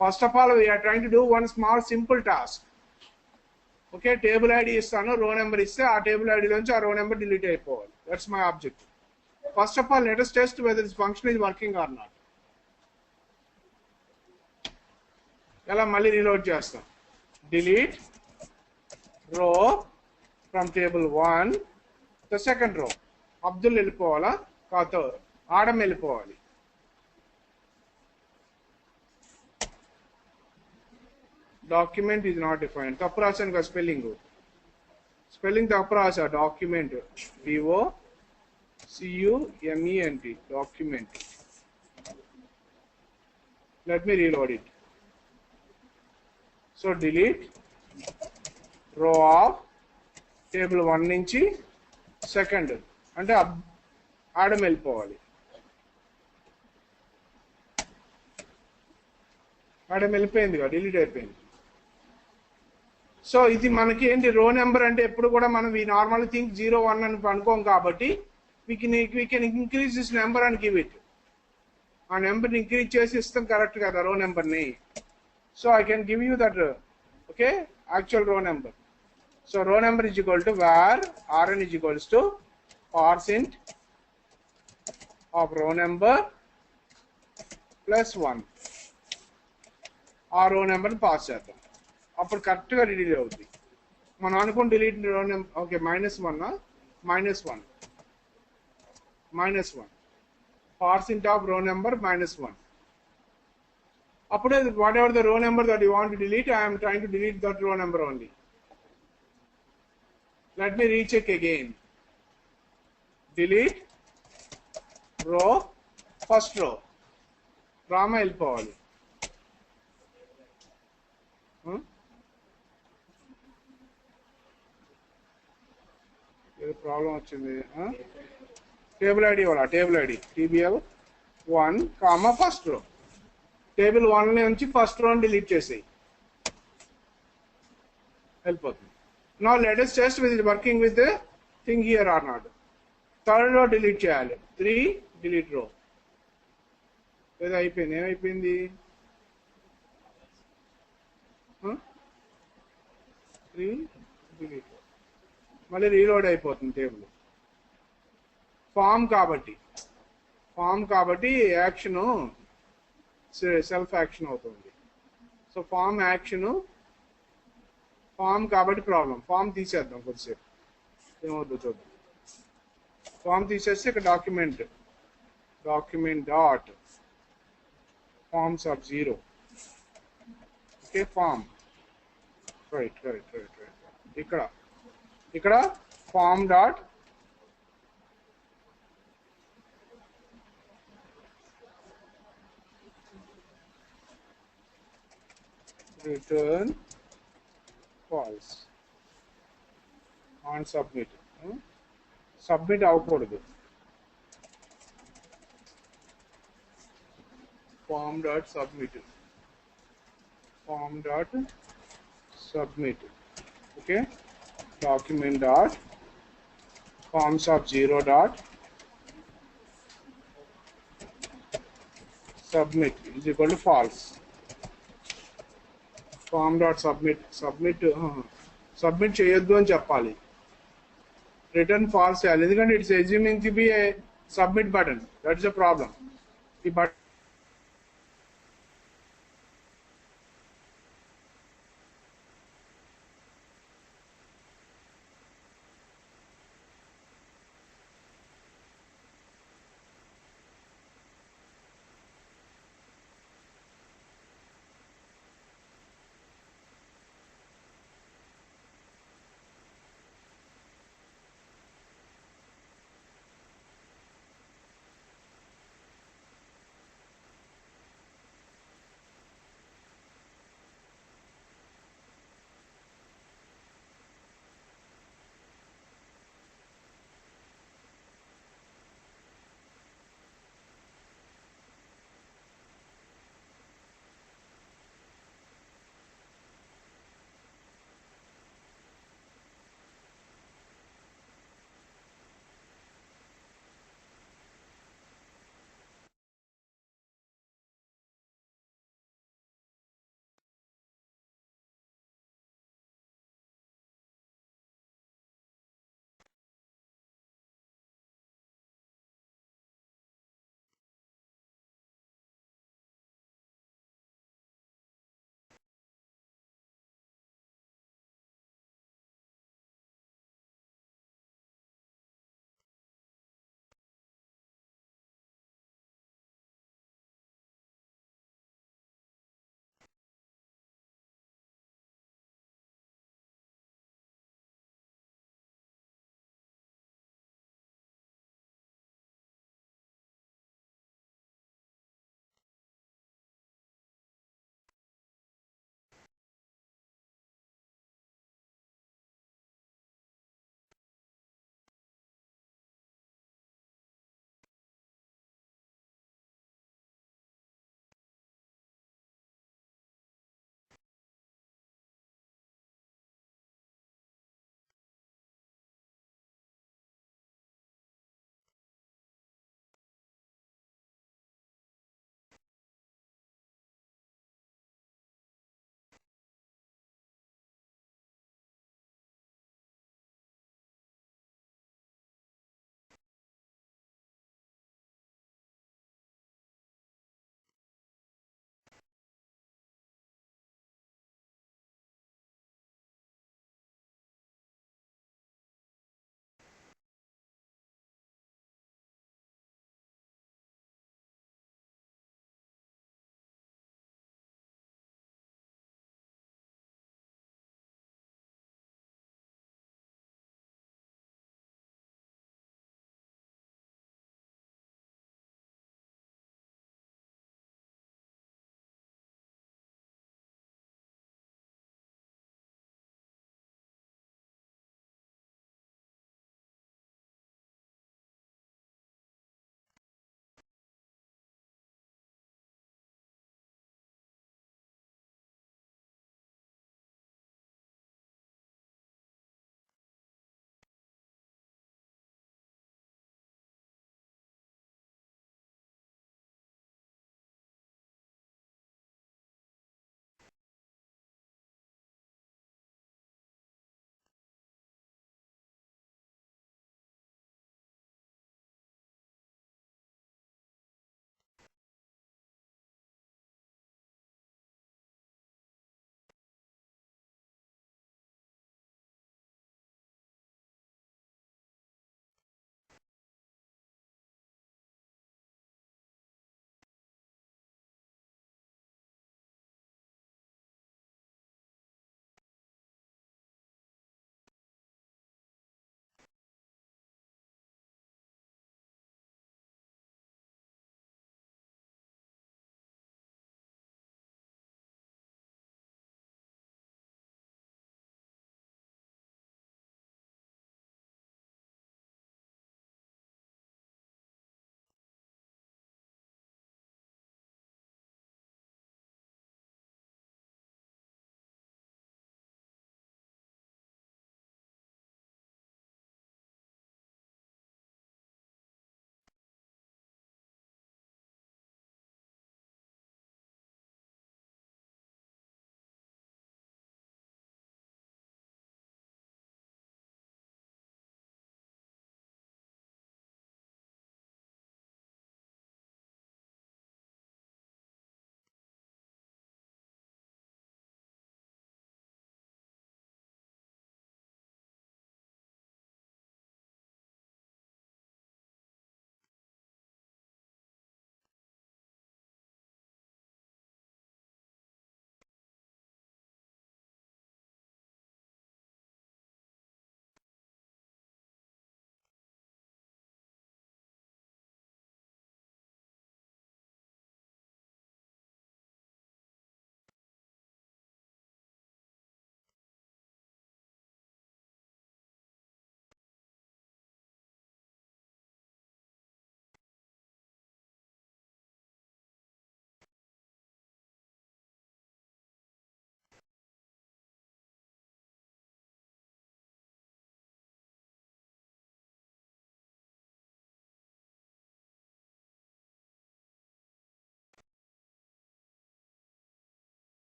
First of all, we are trying to do one small simple task. Okay, table ID ఇస్తాను, row number ఇస్తే ఆ table ID లోంచి ఆ row number delete అయిపోవాలి. That's my objective. First of all, let us test whether this function is working or not. ఎలా మళ్ళీ reload చేస్తాం. Delete row from table 1, the second row. Abdul వెళ్ళిపోవాలా, కాతో ఆడం వెళ్ళిపోవాలి. Document is not defined. తప్పు రాశాను కదా స్పెల్లింగ్ తప్పు రాసా. Document DOCUMENT document. Let me reload it. So delete row of table 1 నుంచి second అంటే ఆడం వెళ్ళిపోవాలి. ఆడం వెళ్ళిపోయింది కదా, డిలీట్ అయిపోయింది. సో ఇది మనకి ఏంటి, రో నెంబర్ అంటే ఎప్పుడు కూడా మనం ఈ నార్మల్ థింక్ 0 1 అని అనుకోం కాబట్టి we can increase this number and give it. ఆ నెంబర్ని ఇంక్రీజ్ చేసి ఇస్తాం కరెక్ట్ కదా రో నెంబర్ని. So I can give you that okay actual row number. So row number is equal to var rn is equals to parseInt of row number plus 1. ఆ row number pass చేద్దాం, అప్పుడు కరెక్ట్గా delete అవుతుంది. మనం అనుకుని delete row number okay -1 parseInt of row number -1. అప్పుడే whatever the row number that you want to delete, I am trying to delete that row number only. Let me recheck again. Delete row, first row. Rama వెళ్ళిపోవాలి. ఏదో problem వచ్చింది. Table ID ఇవ్వాలా, table ID tbl1 first row. Table 1 నుంచి first రోని delete చేసేయి, వెళ్ళిపోతుంది. Now let us test whether it is working with the thing here or not. Third row delete చేయాలి, 3 delete row. ఏదో అయిపోయింది, ఏమైపోయింది, 3 delete row. మళ్ళీ reload అయిపోతుంది టేబుల్. ఫామ్ కాబట్టి యాక్షన్ సెల్ఫ్ యాక్షన్ అవుతుంది. సో ఫామ్ కాబట్టి ప్రాబ్లం. ఫామ్ తీసేద్దాం కొద్దిసేపు, ఏమవుతుందో చూద్దాం. ఫామ్ తీసేస్తే ఇక్కడ document dot forms of 0 Okay, form. Right. ఇక్కడ form dot return false on submit. Submit అవ్వకూడదు. Form dot submit. Form dot submit. Okay. Document dot forms of 0 dot submit is equal to false. Form dot submit చేయొద్దు అని చెప్పాలి. Return false చేయాలి ఎందుకంటే it's assuming to be a submit button. That's the problem. ఈ button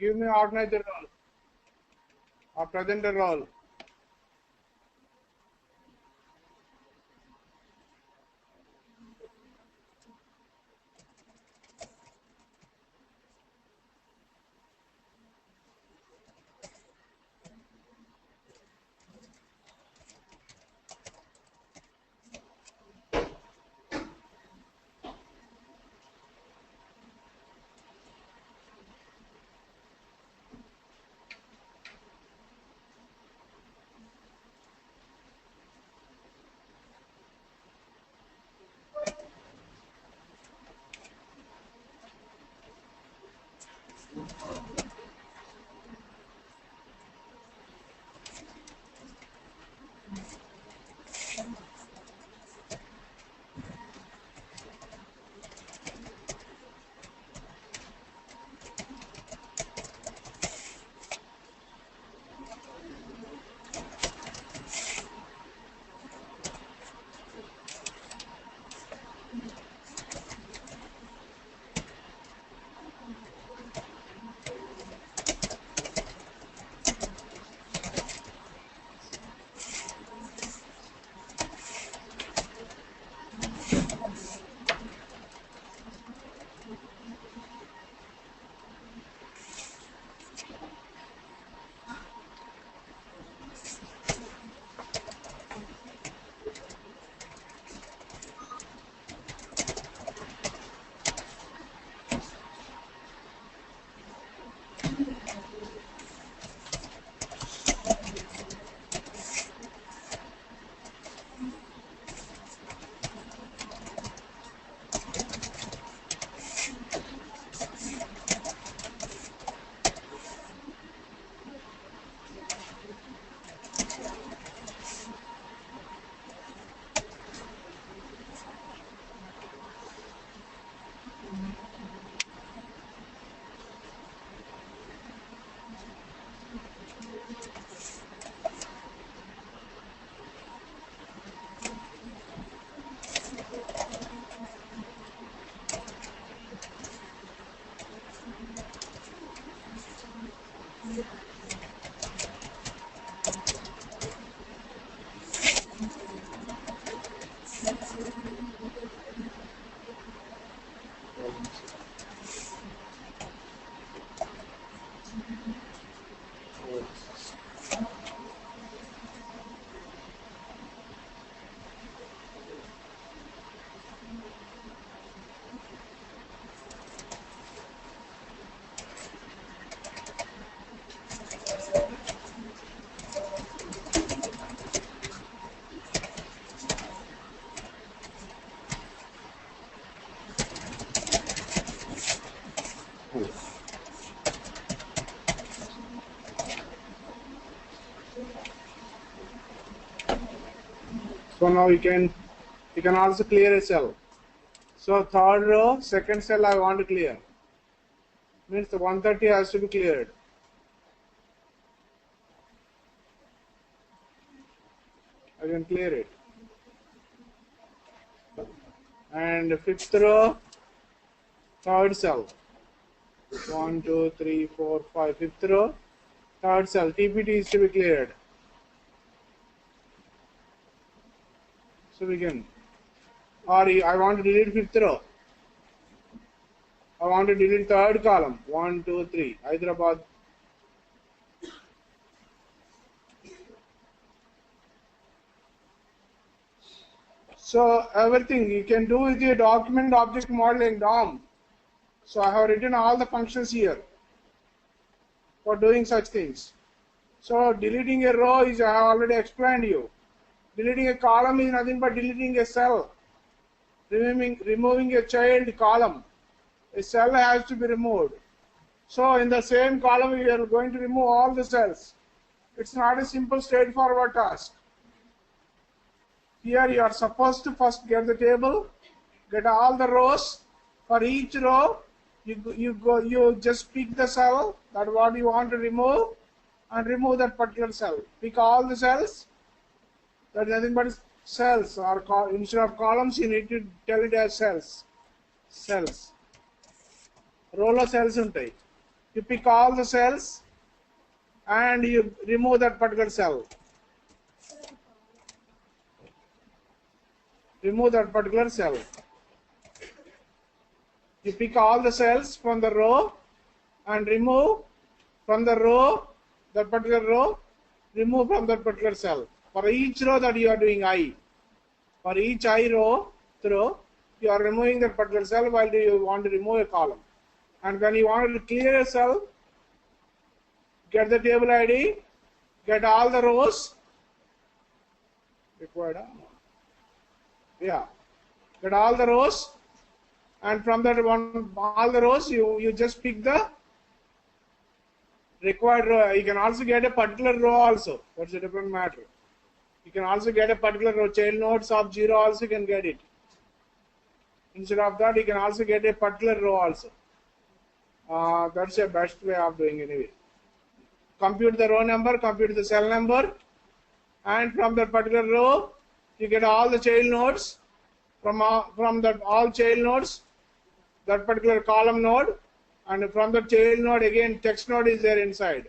Give me organizer role or presenter role. So now you can also clear a cell. So third row, second cell I want to clear. Means the 130 has to be cleared. I can clear it. And fifth row, third cell. 1, 2, 3, 4, 5. Fifth row, third cell. TPT is to be cleared. So we can. Or I want to delete fifth row. I want to delete third column. 1, 2, 3. Hyderabad. So everything you can do with your document object modeling DOM. So I have written all the functions here for doing such things. So deleting a row is I have already explained you. Deleting a column is nothing but deleting a cell. Removing a child column. A cell has to be removed. So in the same column we are going to remove all the cells. It's not a simple straightforward task. Here you are supposed to first get the table, get all the rows. For each row, you just pick the cell that what you want to remove and remove that particular cell. Pick all the cells. That is nothing but cells, or instead of columns you need to tell it as cells. Cells. Row of cells ఉంటాయి. you pick all the cells and you remove that particular cell. Remove that particular cell. You pick all the cells from the row and remove from the row, that particular row, remove from that particular cell. For each row that you are doing I, for each I row through, you are removing that particular cell while you want to remove a column. And when you want to clear a cell, get the table ID, get all the rows, required, yeah, get all the rows, and from that one, all the rows, you just pick the required row. You can also get a particular row also. That's a different matter. You can also get a particular row. Child nodes of 0 also you can get it. Instead of that, you can also get a particular row also. That's the best way of doing it anyway. Compute the row number, compute the cell number, and from that particular row, you get all the child nodes. From that all child nodes, that particular column node, and from the child node again text node is there inside,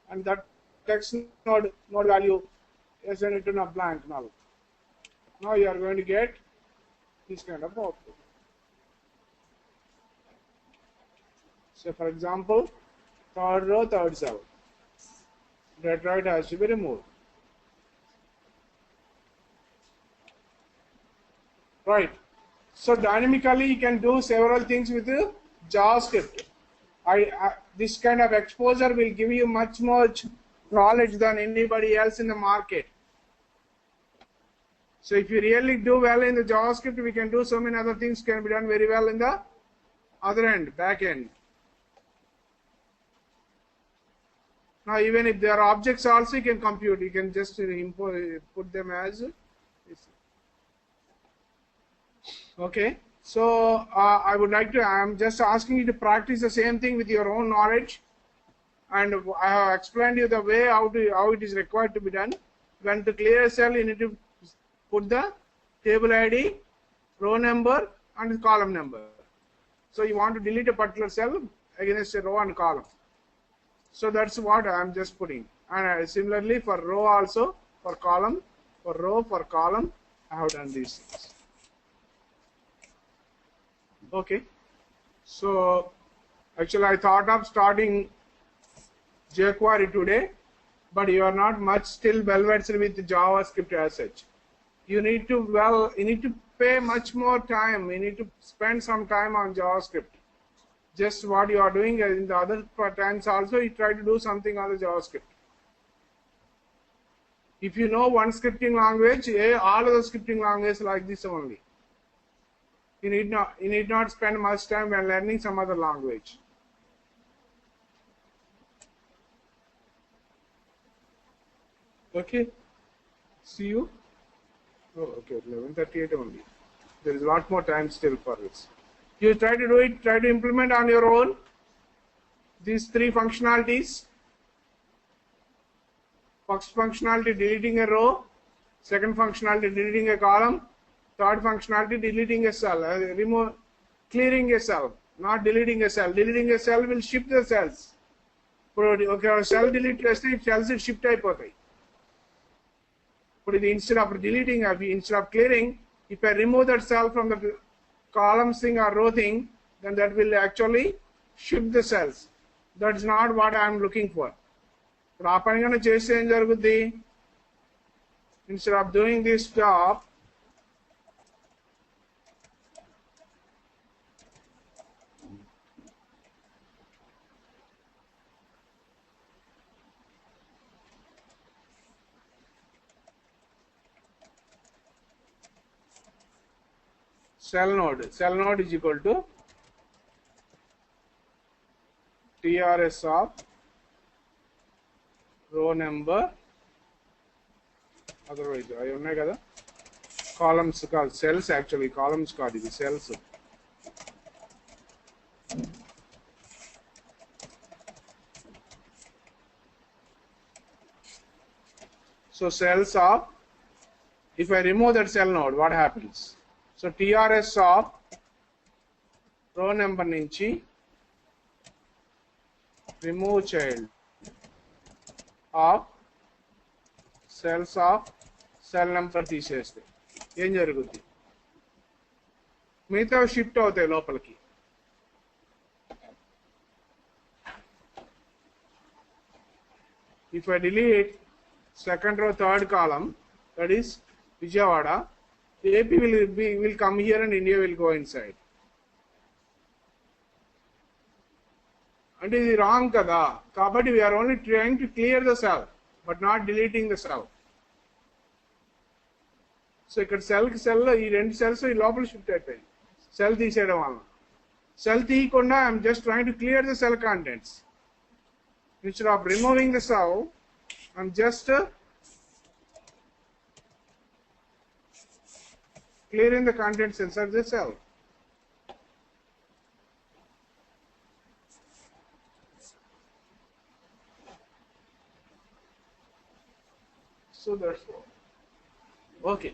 and that text node value is written a blank null. Now you are going to get this kind of output. So for example, third row, third cell, that right has to be removed. Right. So dynamically you can do several things with JavaScript. This kind of exposure will give you much more knowledge than anybody else in the market. So if you really do well in the JavaScript, we can do so many other things can be done very well in the other end, back end. Now even if there are objects also you can compute, you can just put them as okay. So I am just asking you to practice the same thing with your own knowledge, and I have explained you the way how it is required to be done. When to clear a cell, you need to put the table ID, row number, and column number. So you want to delete a particular cell against a row and column. So that's what I am just putting. And similarly for row also, for column, for row, for column, I have done these things. Okay. So actually I thought of starting jQuery today, but you are not much still well versed with JavaScript as such. You need to pay much more time. You need to spend some time on JavaScript. Just what you are doing in the other times also, you try to do something on the JavaScript. If you know one scripting language, all of the scripting languages like this only. You need not spend much time when learning some other language. Okay. See you. Oh, okay. 11:38 only. There is a lot more time still for this. You try to do it. Try to implement on your own these three functionalities. First functionality, deleting a row. Second functionality, deleting a column. Third functionality, deleting a cell. Clearing a cell, not deleting a cell. Deleting a cell will shift the cells. Okay, cell delete cheste cells shift అయిపోతాయి. But instead of deleting, instead of clearing, if I remove that cell from the column thing or row thing, then that will actually shift the cells. That's not what I am looking for. But ఆ పని కన్నా చేస్తే ఏం జరుగుద్ది? Instead of doing this job, cell node is equal to TRS of row number, otherwise I ఉన్నాయి కదా columns called cells, actually columns కాదు ఇది cells. So cells of, if I remove that cell node, what happens? So TRS of row number నుంచి remove child of cells of cell number తీసేస్తే ఏం జరుగుద్ది? మిగతా shift అవుతాయి లోపలికి. If I delete second row, third column, that is Vijayawada, AP will come here and India will go inside. And it is wrong kada. Kabatti we are only trying to clear the cell, but not deleting the cell. So ఇక్కడ cell ఈ రెండు cells ఈ లోపల shift అయిపోయాయి cell తీసేయడం వల్ల. Cell తీయకుండా I'm just trying to clear the cell contents. Instead of removing the cell, I'm just clearing the contents inside the cell. So that's all. Okay.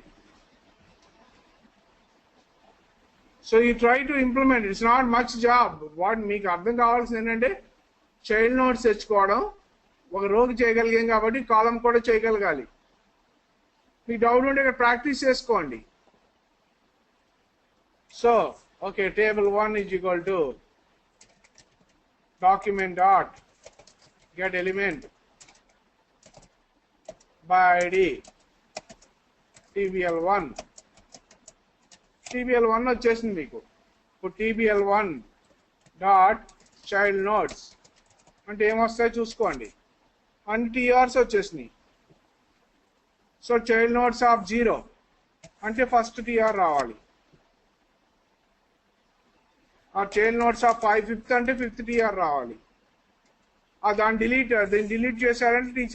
So you try to implement it. It's not much job. What మీకు అర్థం కావాల్సింది ఏంటంటే child notes తెచ్చుకోవడం, ఒక రోకి చేయగలిగాం కాబట్టి కాలం కూడా చేయగలగాలి. మీకు డౌట్ ఉంటే ఇక్కడ ప్రాక్టీస్ చేసుకోండి. So okay, table 1 is equal to document dot get element by id tbl1 వచ్చేసింది మీకు. ఇప్పుడు tbl1 డాట్ చైల్డ్ నోట్స్ అంటే ఏమొస్తాయో చూసుకోండి. అన్ని టీఆర్స్ వచ్చేసినాయి. సో చైల్డ్ నోట్స్ ఆఫ్ 0 అంటే ఫస్ట్ టీఆర్ రావాలి. ఆ చైల్డ్ నోట్స్ ఆఫ్ 5 ఫిఫ్త్ అంటే ఫిఫ్త్ టీఆర్ రావాలి. దీన్ని డిలీట్ చేశారంటే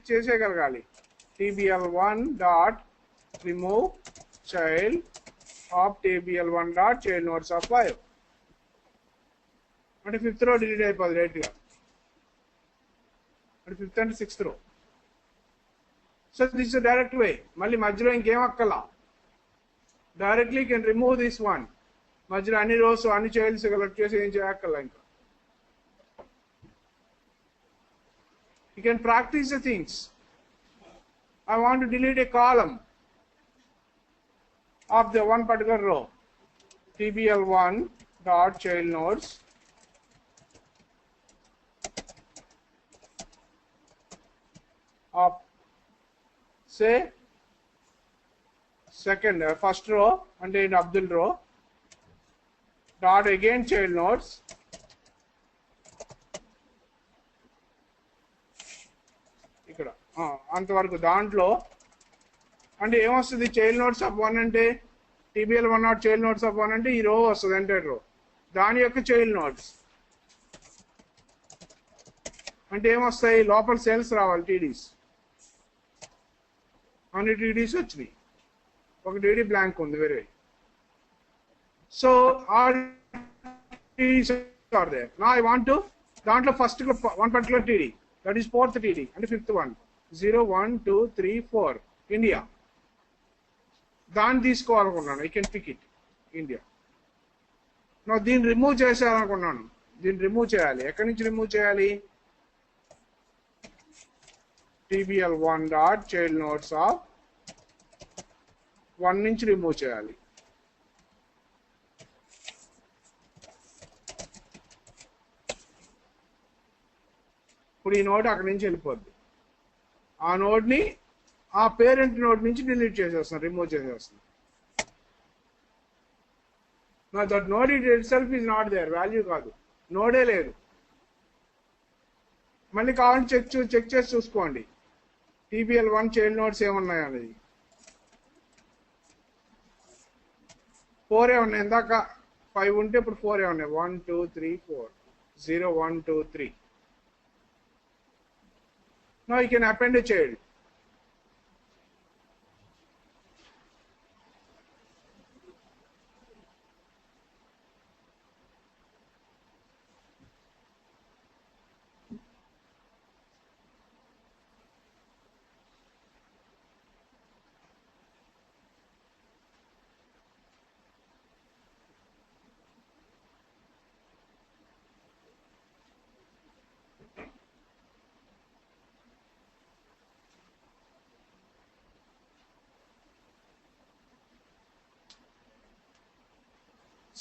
చేసేయగలగాలి. tbl1 dot remove child of tbl1 dot child notes of 5 అంటే ఫిఫ్త్ రో డిలీట్ అయిపోతుంది రైట్గా. అంటే ఫిఫ్త్ అంటే sixth row. So this is direct way. మళ్ళీ మధ్యలో ఇంకేం అక్కలా, directly can remove this one. మధ్యలో అన్ని రోస్ అన్ని చైల్డ్స్ కలెక్ట్ చేసి ఏం చేయక్కర్లా. ఇంకా you can practice the things. I want to delete a column of the one particular row. tbl1 dot child nodes of say first row and in Abdul row dot again child nodes ఇక్కడ అంతవరకు. దాంట్లో అంటే ఏమొస్తుంది, child notes of 1 అంటే tbl1 not child notes of 1 అంటే ఈ రో వస్తుంది, ఎంటైర్ రో. దాని యొక్క చైల్డ్ నోట్స్ అంటే ఏమొస్తాయి, లోపల సెల్స్ రావాలి, టీడీస్. అన్ని టీడీస్ వచ్చినాయి, ఒక టీడీ బ్లాంక్ ఉంది వేరే. So all TDs are there. నా ఐ వాంట్ టు దాంట్లో first one particular TD, that is fourth TD అంటే ఫిఫ్త్ వన్, 0 1 2 3 4 ఇండియా. దాన్ని తీసుకోవాలనుకున్నాను. ఐ కెన్ పిక్ ఇట్ ఇండియా. నా దీన్ని రిమూవ్ చేసేయాలనుకున్నాను. దీన్ని రిమూవ్ చేయాలి. ఎక్కడి నుంచి రిమూవ్ చేయాలి, tbl1 dot child notes of 1 నుంచి రిమూవ్ చేయాలి. ఇప్పుడు ఈ నోట్ అక్కడి నుంచి వెళ్ళిపోద్ది. ఆ నోడ్ని ఆ పేరెంట్ నోడ్ నుంచి డిలీట్ చేసేస్తాను, రిమూవ్ చేసేస్తాను. నా that node itself is not there, value కాదు, నోడే లేదు. మళ్ళీ కావాలంటే చెక్ చేసి చూసుకోండి tbl1 చైల్డ్ నోట్స్ ఏమున్నాయి అనేది. 4 ఉన్నాయి, ఇందాక 5 ఉంటే ఇప్పుడు 4 ఉన్నాయి. 1 2 3 4 0 1 2 3. Now you can append a child.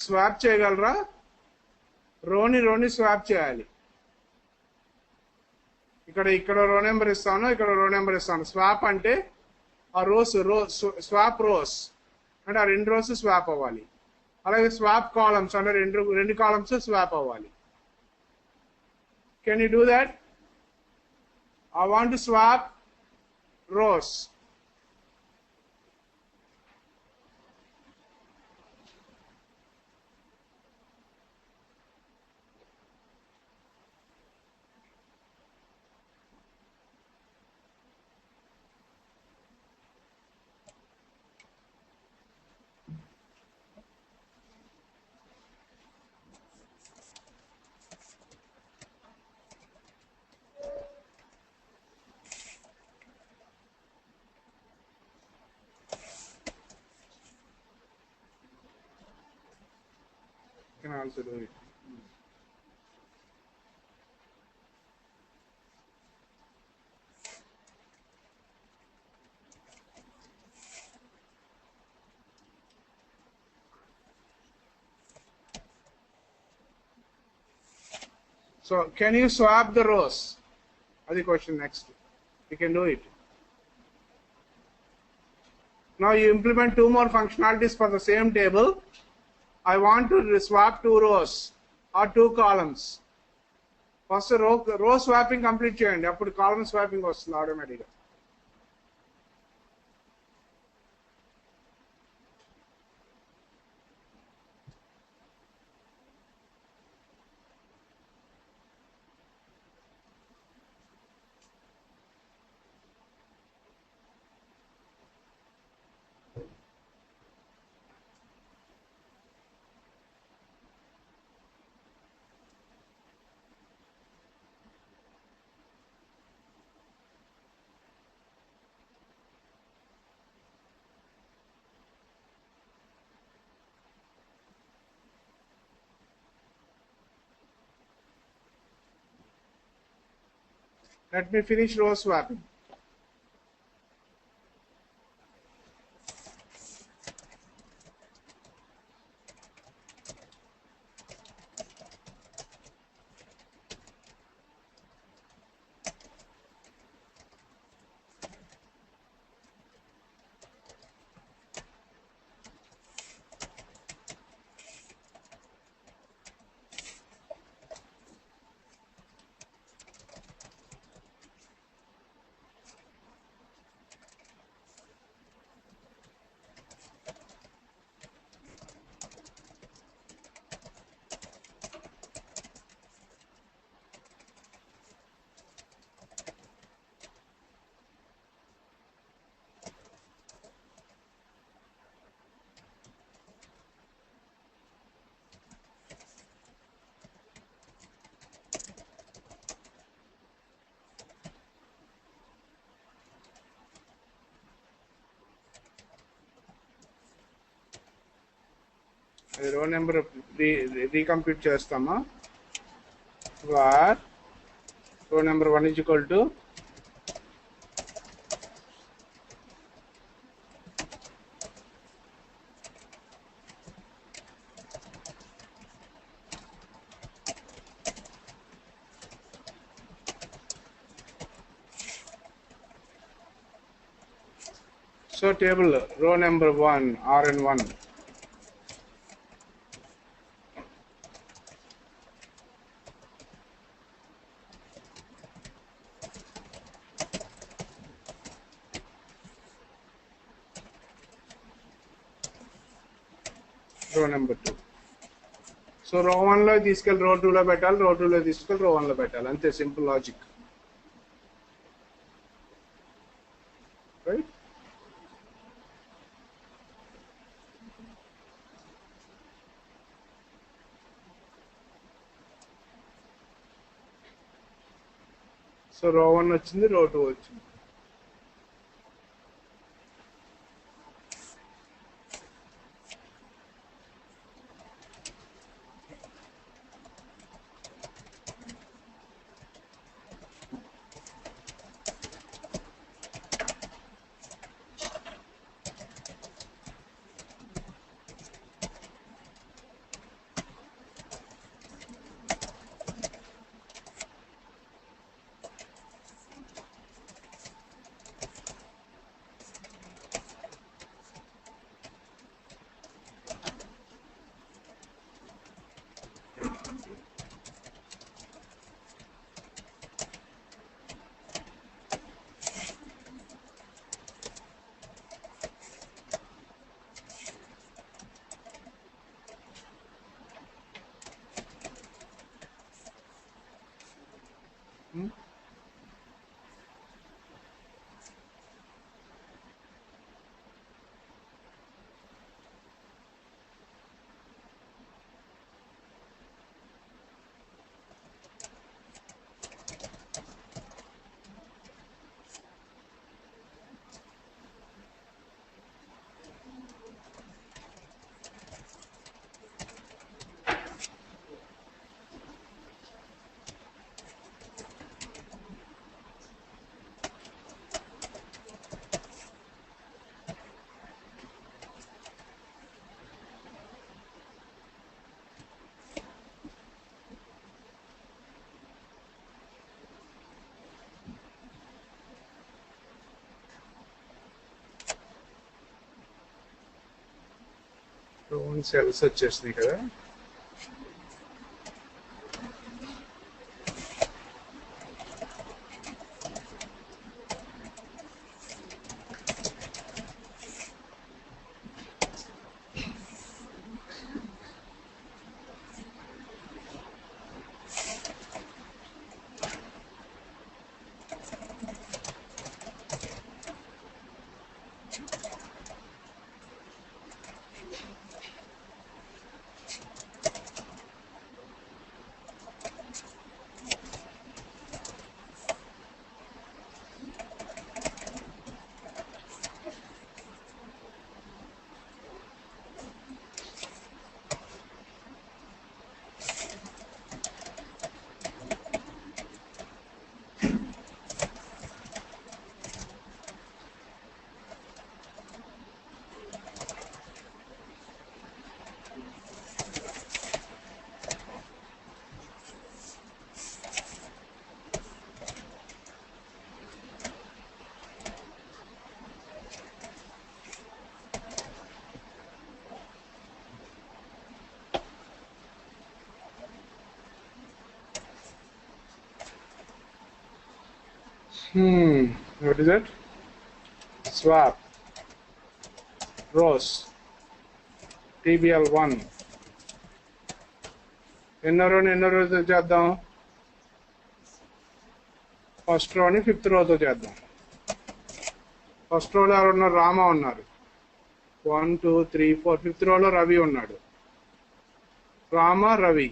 Swap చేయగలరా? రోని స్వాప్ చేయాలి. ఇక్కడ రో నెంబర్ ఇస్తాను, ఇక్కడ రో నెంబర్ ఇస్తాను. స్వాప్ అంటే ఆ స్వాప్ రోస్ అంటే ఆ 2 రోస్ స్వాప్ అవ్వాలి. అలాగే స్వాప్ కాలమ్స్ అంటే రెండు కాలమ్స్ స్వాప్ అవ్వాలి. Can you do that? I want to swap rows. Can also do it. So can you swap the rows? That's the question next. You can do it. Now you implement 2 more functionalities for the same table. I want to swap 2 rows or 2 columns. First row swapping complete cheyandi, appudu column swapping vastundi automatically. Let me finish row swapping. Row number recompute chestama. Var row number 1 is equal to so table row number 1 rn1 row number 2. So row 1 lo తీసుకెళ్ళి row 2 లో పెట్టాలి, row 2 లో తీసుకెళ్ళి row 1 లో పెట్టాలి. అంతే, simple logic. Right? So row 1 వచ్చింది, row 2 వచ్చింది. సెల్స్ వచ్చేసినాయి కదా. What is it? Swap rows TBL1 ఎన్నో రోజు చేద్దాం? ఫస్ట్ రోని 5th రోతో చేద్దాం. ఫస్ట్ రోలో ఎవరు ఉన్నారు? రామ ఉన్నారు. 1 2 3 4. 5th రోలో రవి ఉన్నాడు. రామ రవి,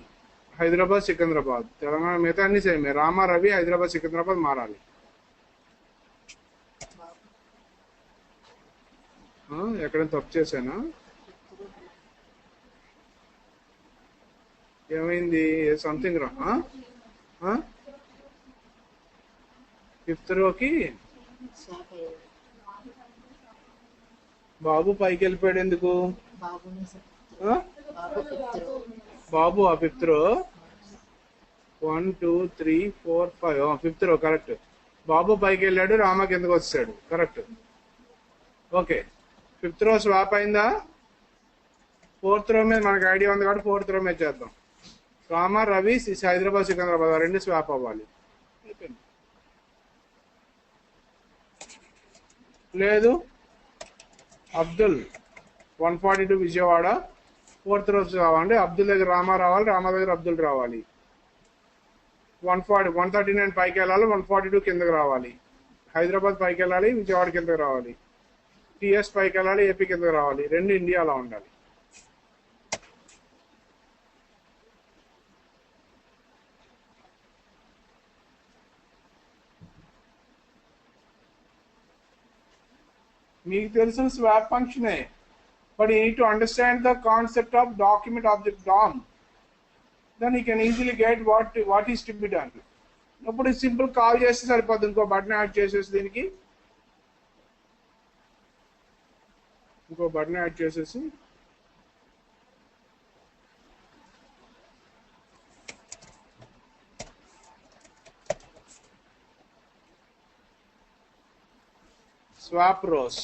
హైదరాబాద్ సికింద్రాబాద్, తెలంగాణ, మిగతా అన్ని సేమే. రామ రవి హైదరాబాద్ సికింద్రాబాద్ మారాలి. ఎక్కడైనా తప్పు చేశానా? ఏమైంది? సంథింగ్ రా. 5th రోకి బాబు పైకి వెళ్ళిపోయాడు. ఎందుకు బాబు? ఆ 5th రో 1 2 3 4 5. 5th రో కరెక్ట్. బాబు పైకి వెళ్ళాడు, రామ కిందకు వచ్చాడు. కరెక్ట్. ఓకే, 5th రో స్వాప్ అయిందా? 4th రో మీద మనకు ఐడియా ఉంది కాబట్టి 4th రో మీద చేద్దాం. రామ రవి హైదరాబాద్ సికింద్రాబాద్ రెండు స్వాప్ అవ్వాలి. లేదు, అబ్దుల్ 142 విజయవాడ 4th రో కావాలి. అబ్దుల్ దగ్గర రామ రావాలి, రామ దగ్గర అబ్దుల్ రావాలి. 139 పైకి వెళ్ళాలి, 142 కిందకి రావాలి. హైదరాబాద్ పైకి వెళ్ళాలి, విజయవాడ కిందకి రావాలి. టిఎస్ పైకి వెళ్ళాలి, ఏపీ కిందకి రావాలి. రెండు ఇండియాలో ఉండాలి. మీకు తెలిసిన స్వాప్ ఫంక్షనే, but you need to understand the concept of document object DOM. then you can easily get what is to be done. ఇప్పుడు సింపుల్ కాల్ చేస్తే సరిపోతుంది. ఇంకో బటన్ యాడ్ చేసేసి దీనికి ఇంకో బటన్ యాడ్ చేసేసి స్వాప్ రోస్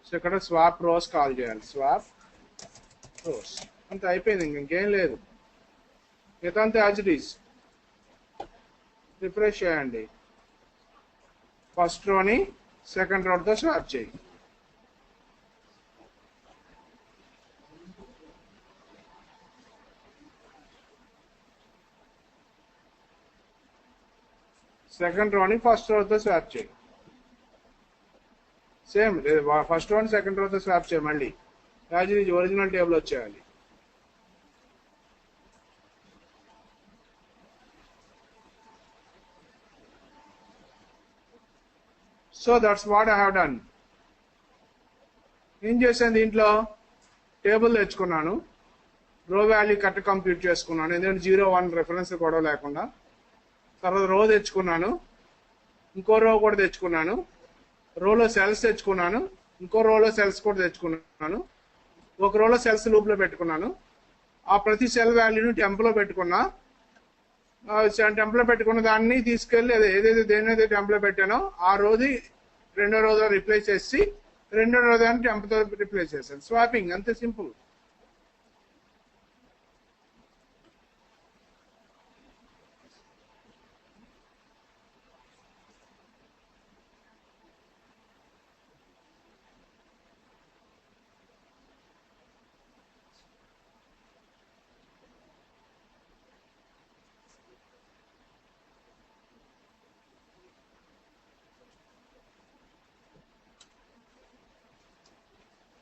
సో ఇక్కడ స్వాప్ రోస్ కాల్ చేయాలి. స్వాప్ రోస్ అంతే, అయిపోయింది. ఇంకేం లేదు. మిగతా అంతే యాజ్ ఇట్ ఈస్. రిఫ్రెష్ చేయండి. ఫస్ట్ రోని సెకండ్ రోతో స్వాప్ చేయి. సెకండ్ రోని ఫస్ట్ రోతో స్వాప్ చేయి. సేమ్ ఫస్ట్ రోని సెకండ్ రోతో స్వాప్ చేయి. మళ్ళీ as it is original table వచ్చేయాలి. So that's what I have done. ఏం చేశాను? దీంట్లో టేబుల్ తెచ్చుకున్నాను, రో వాల్యూ కరెక్ట్ కంప్యూట్ చేసుకున్నాను, ఎందుకంటే 0 1 రెఫరెన్స్ గొడవ లేకుండా. తర్వాత రో తెచ్చుకున్నాను, ఇంకో రో కూడా తెచ్చుకున్నాను, రోలో సెల్స్ తెచ్చుకున్నాను, ఇంకో రోలో సెల్స్ కూడా తెచ్చుకున్నాను, ఒక రోలో సెల్స్ లూప్లో పెట్టుకున్నాను. ఆ ప్రతి సెల్ వాల్యూని టెంప్లో పెట్టుకున్నా. టెంప్లో పెట్టుకున్న దాన్ని తీసుకెళ్ళి ఏదైతే దేనైతే టెంప్లో పెట్టానో ఆ రోజు రెండో రోజు రిప్లేస్ చేసి రెండో దాన్ని టెంప్తో రిప్లేస్ చేశాను. స్వాపింగ్ అంతే simple.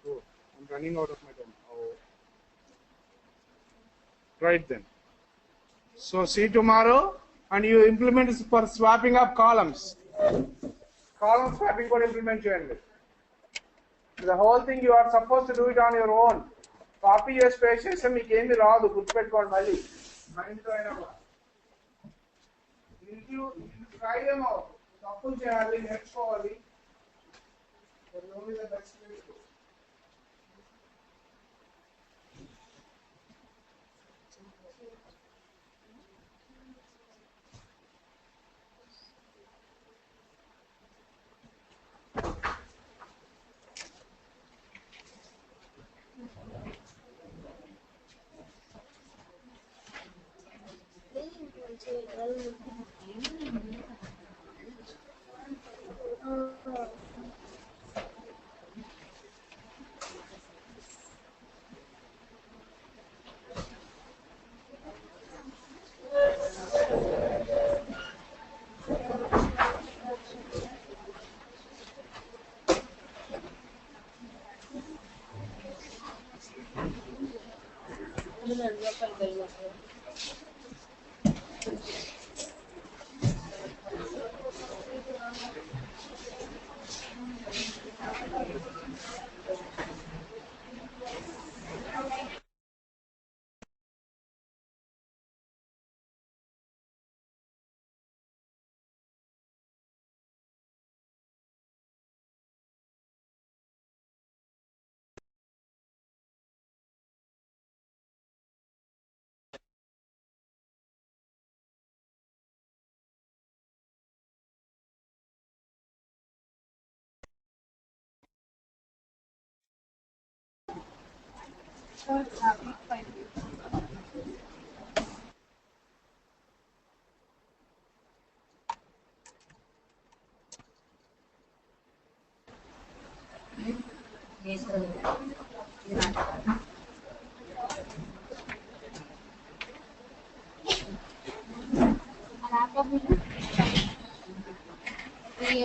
Oh, I'm running out of my time. Oh. Right then. So see tomorrow, and you implement for swapping of columns. Column swapping కూడా implement చేయండి. The whole thing you are supposed to do it on your own. Copy చేసి paste చేస్తే మీకు ఏంది రాదు, గుర్తుపెట్టుకోండి. మళ్ళీ మైండ్తో అయినా కూడా ట్రై ఏమో తప్పులు చేయాలి, నేర్చుకోవాలి. Only the best way to do.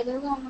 ఎదురుగా ఉన్న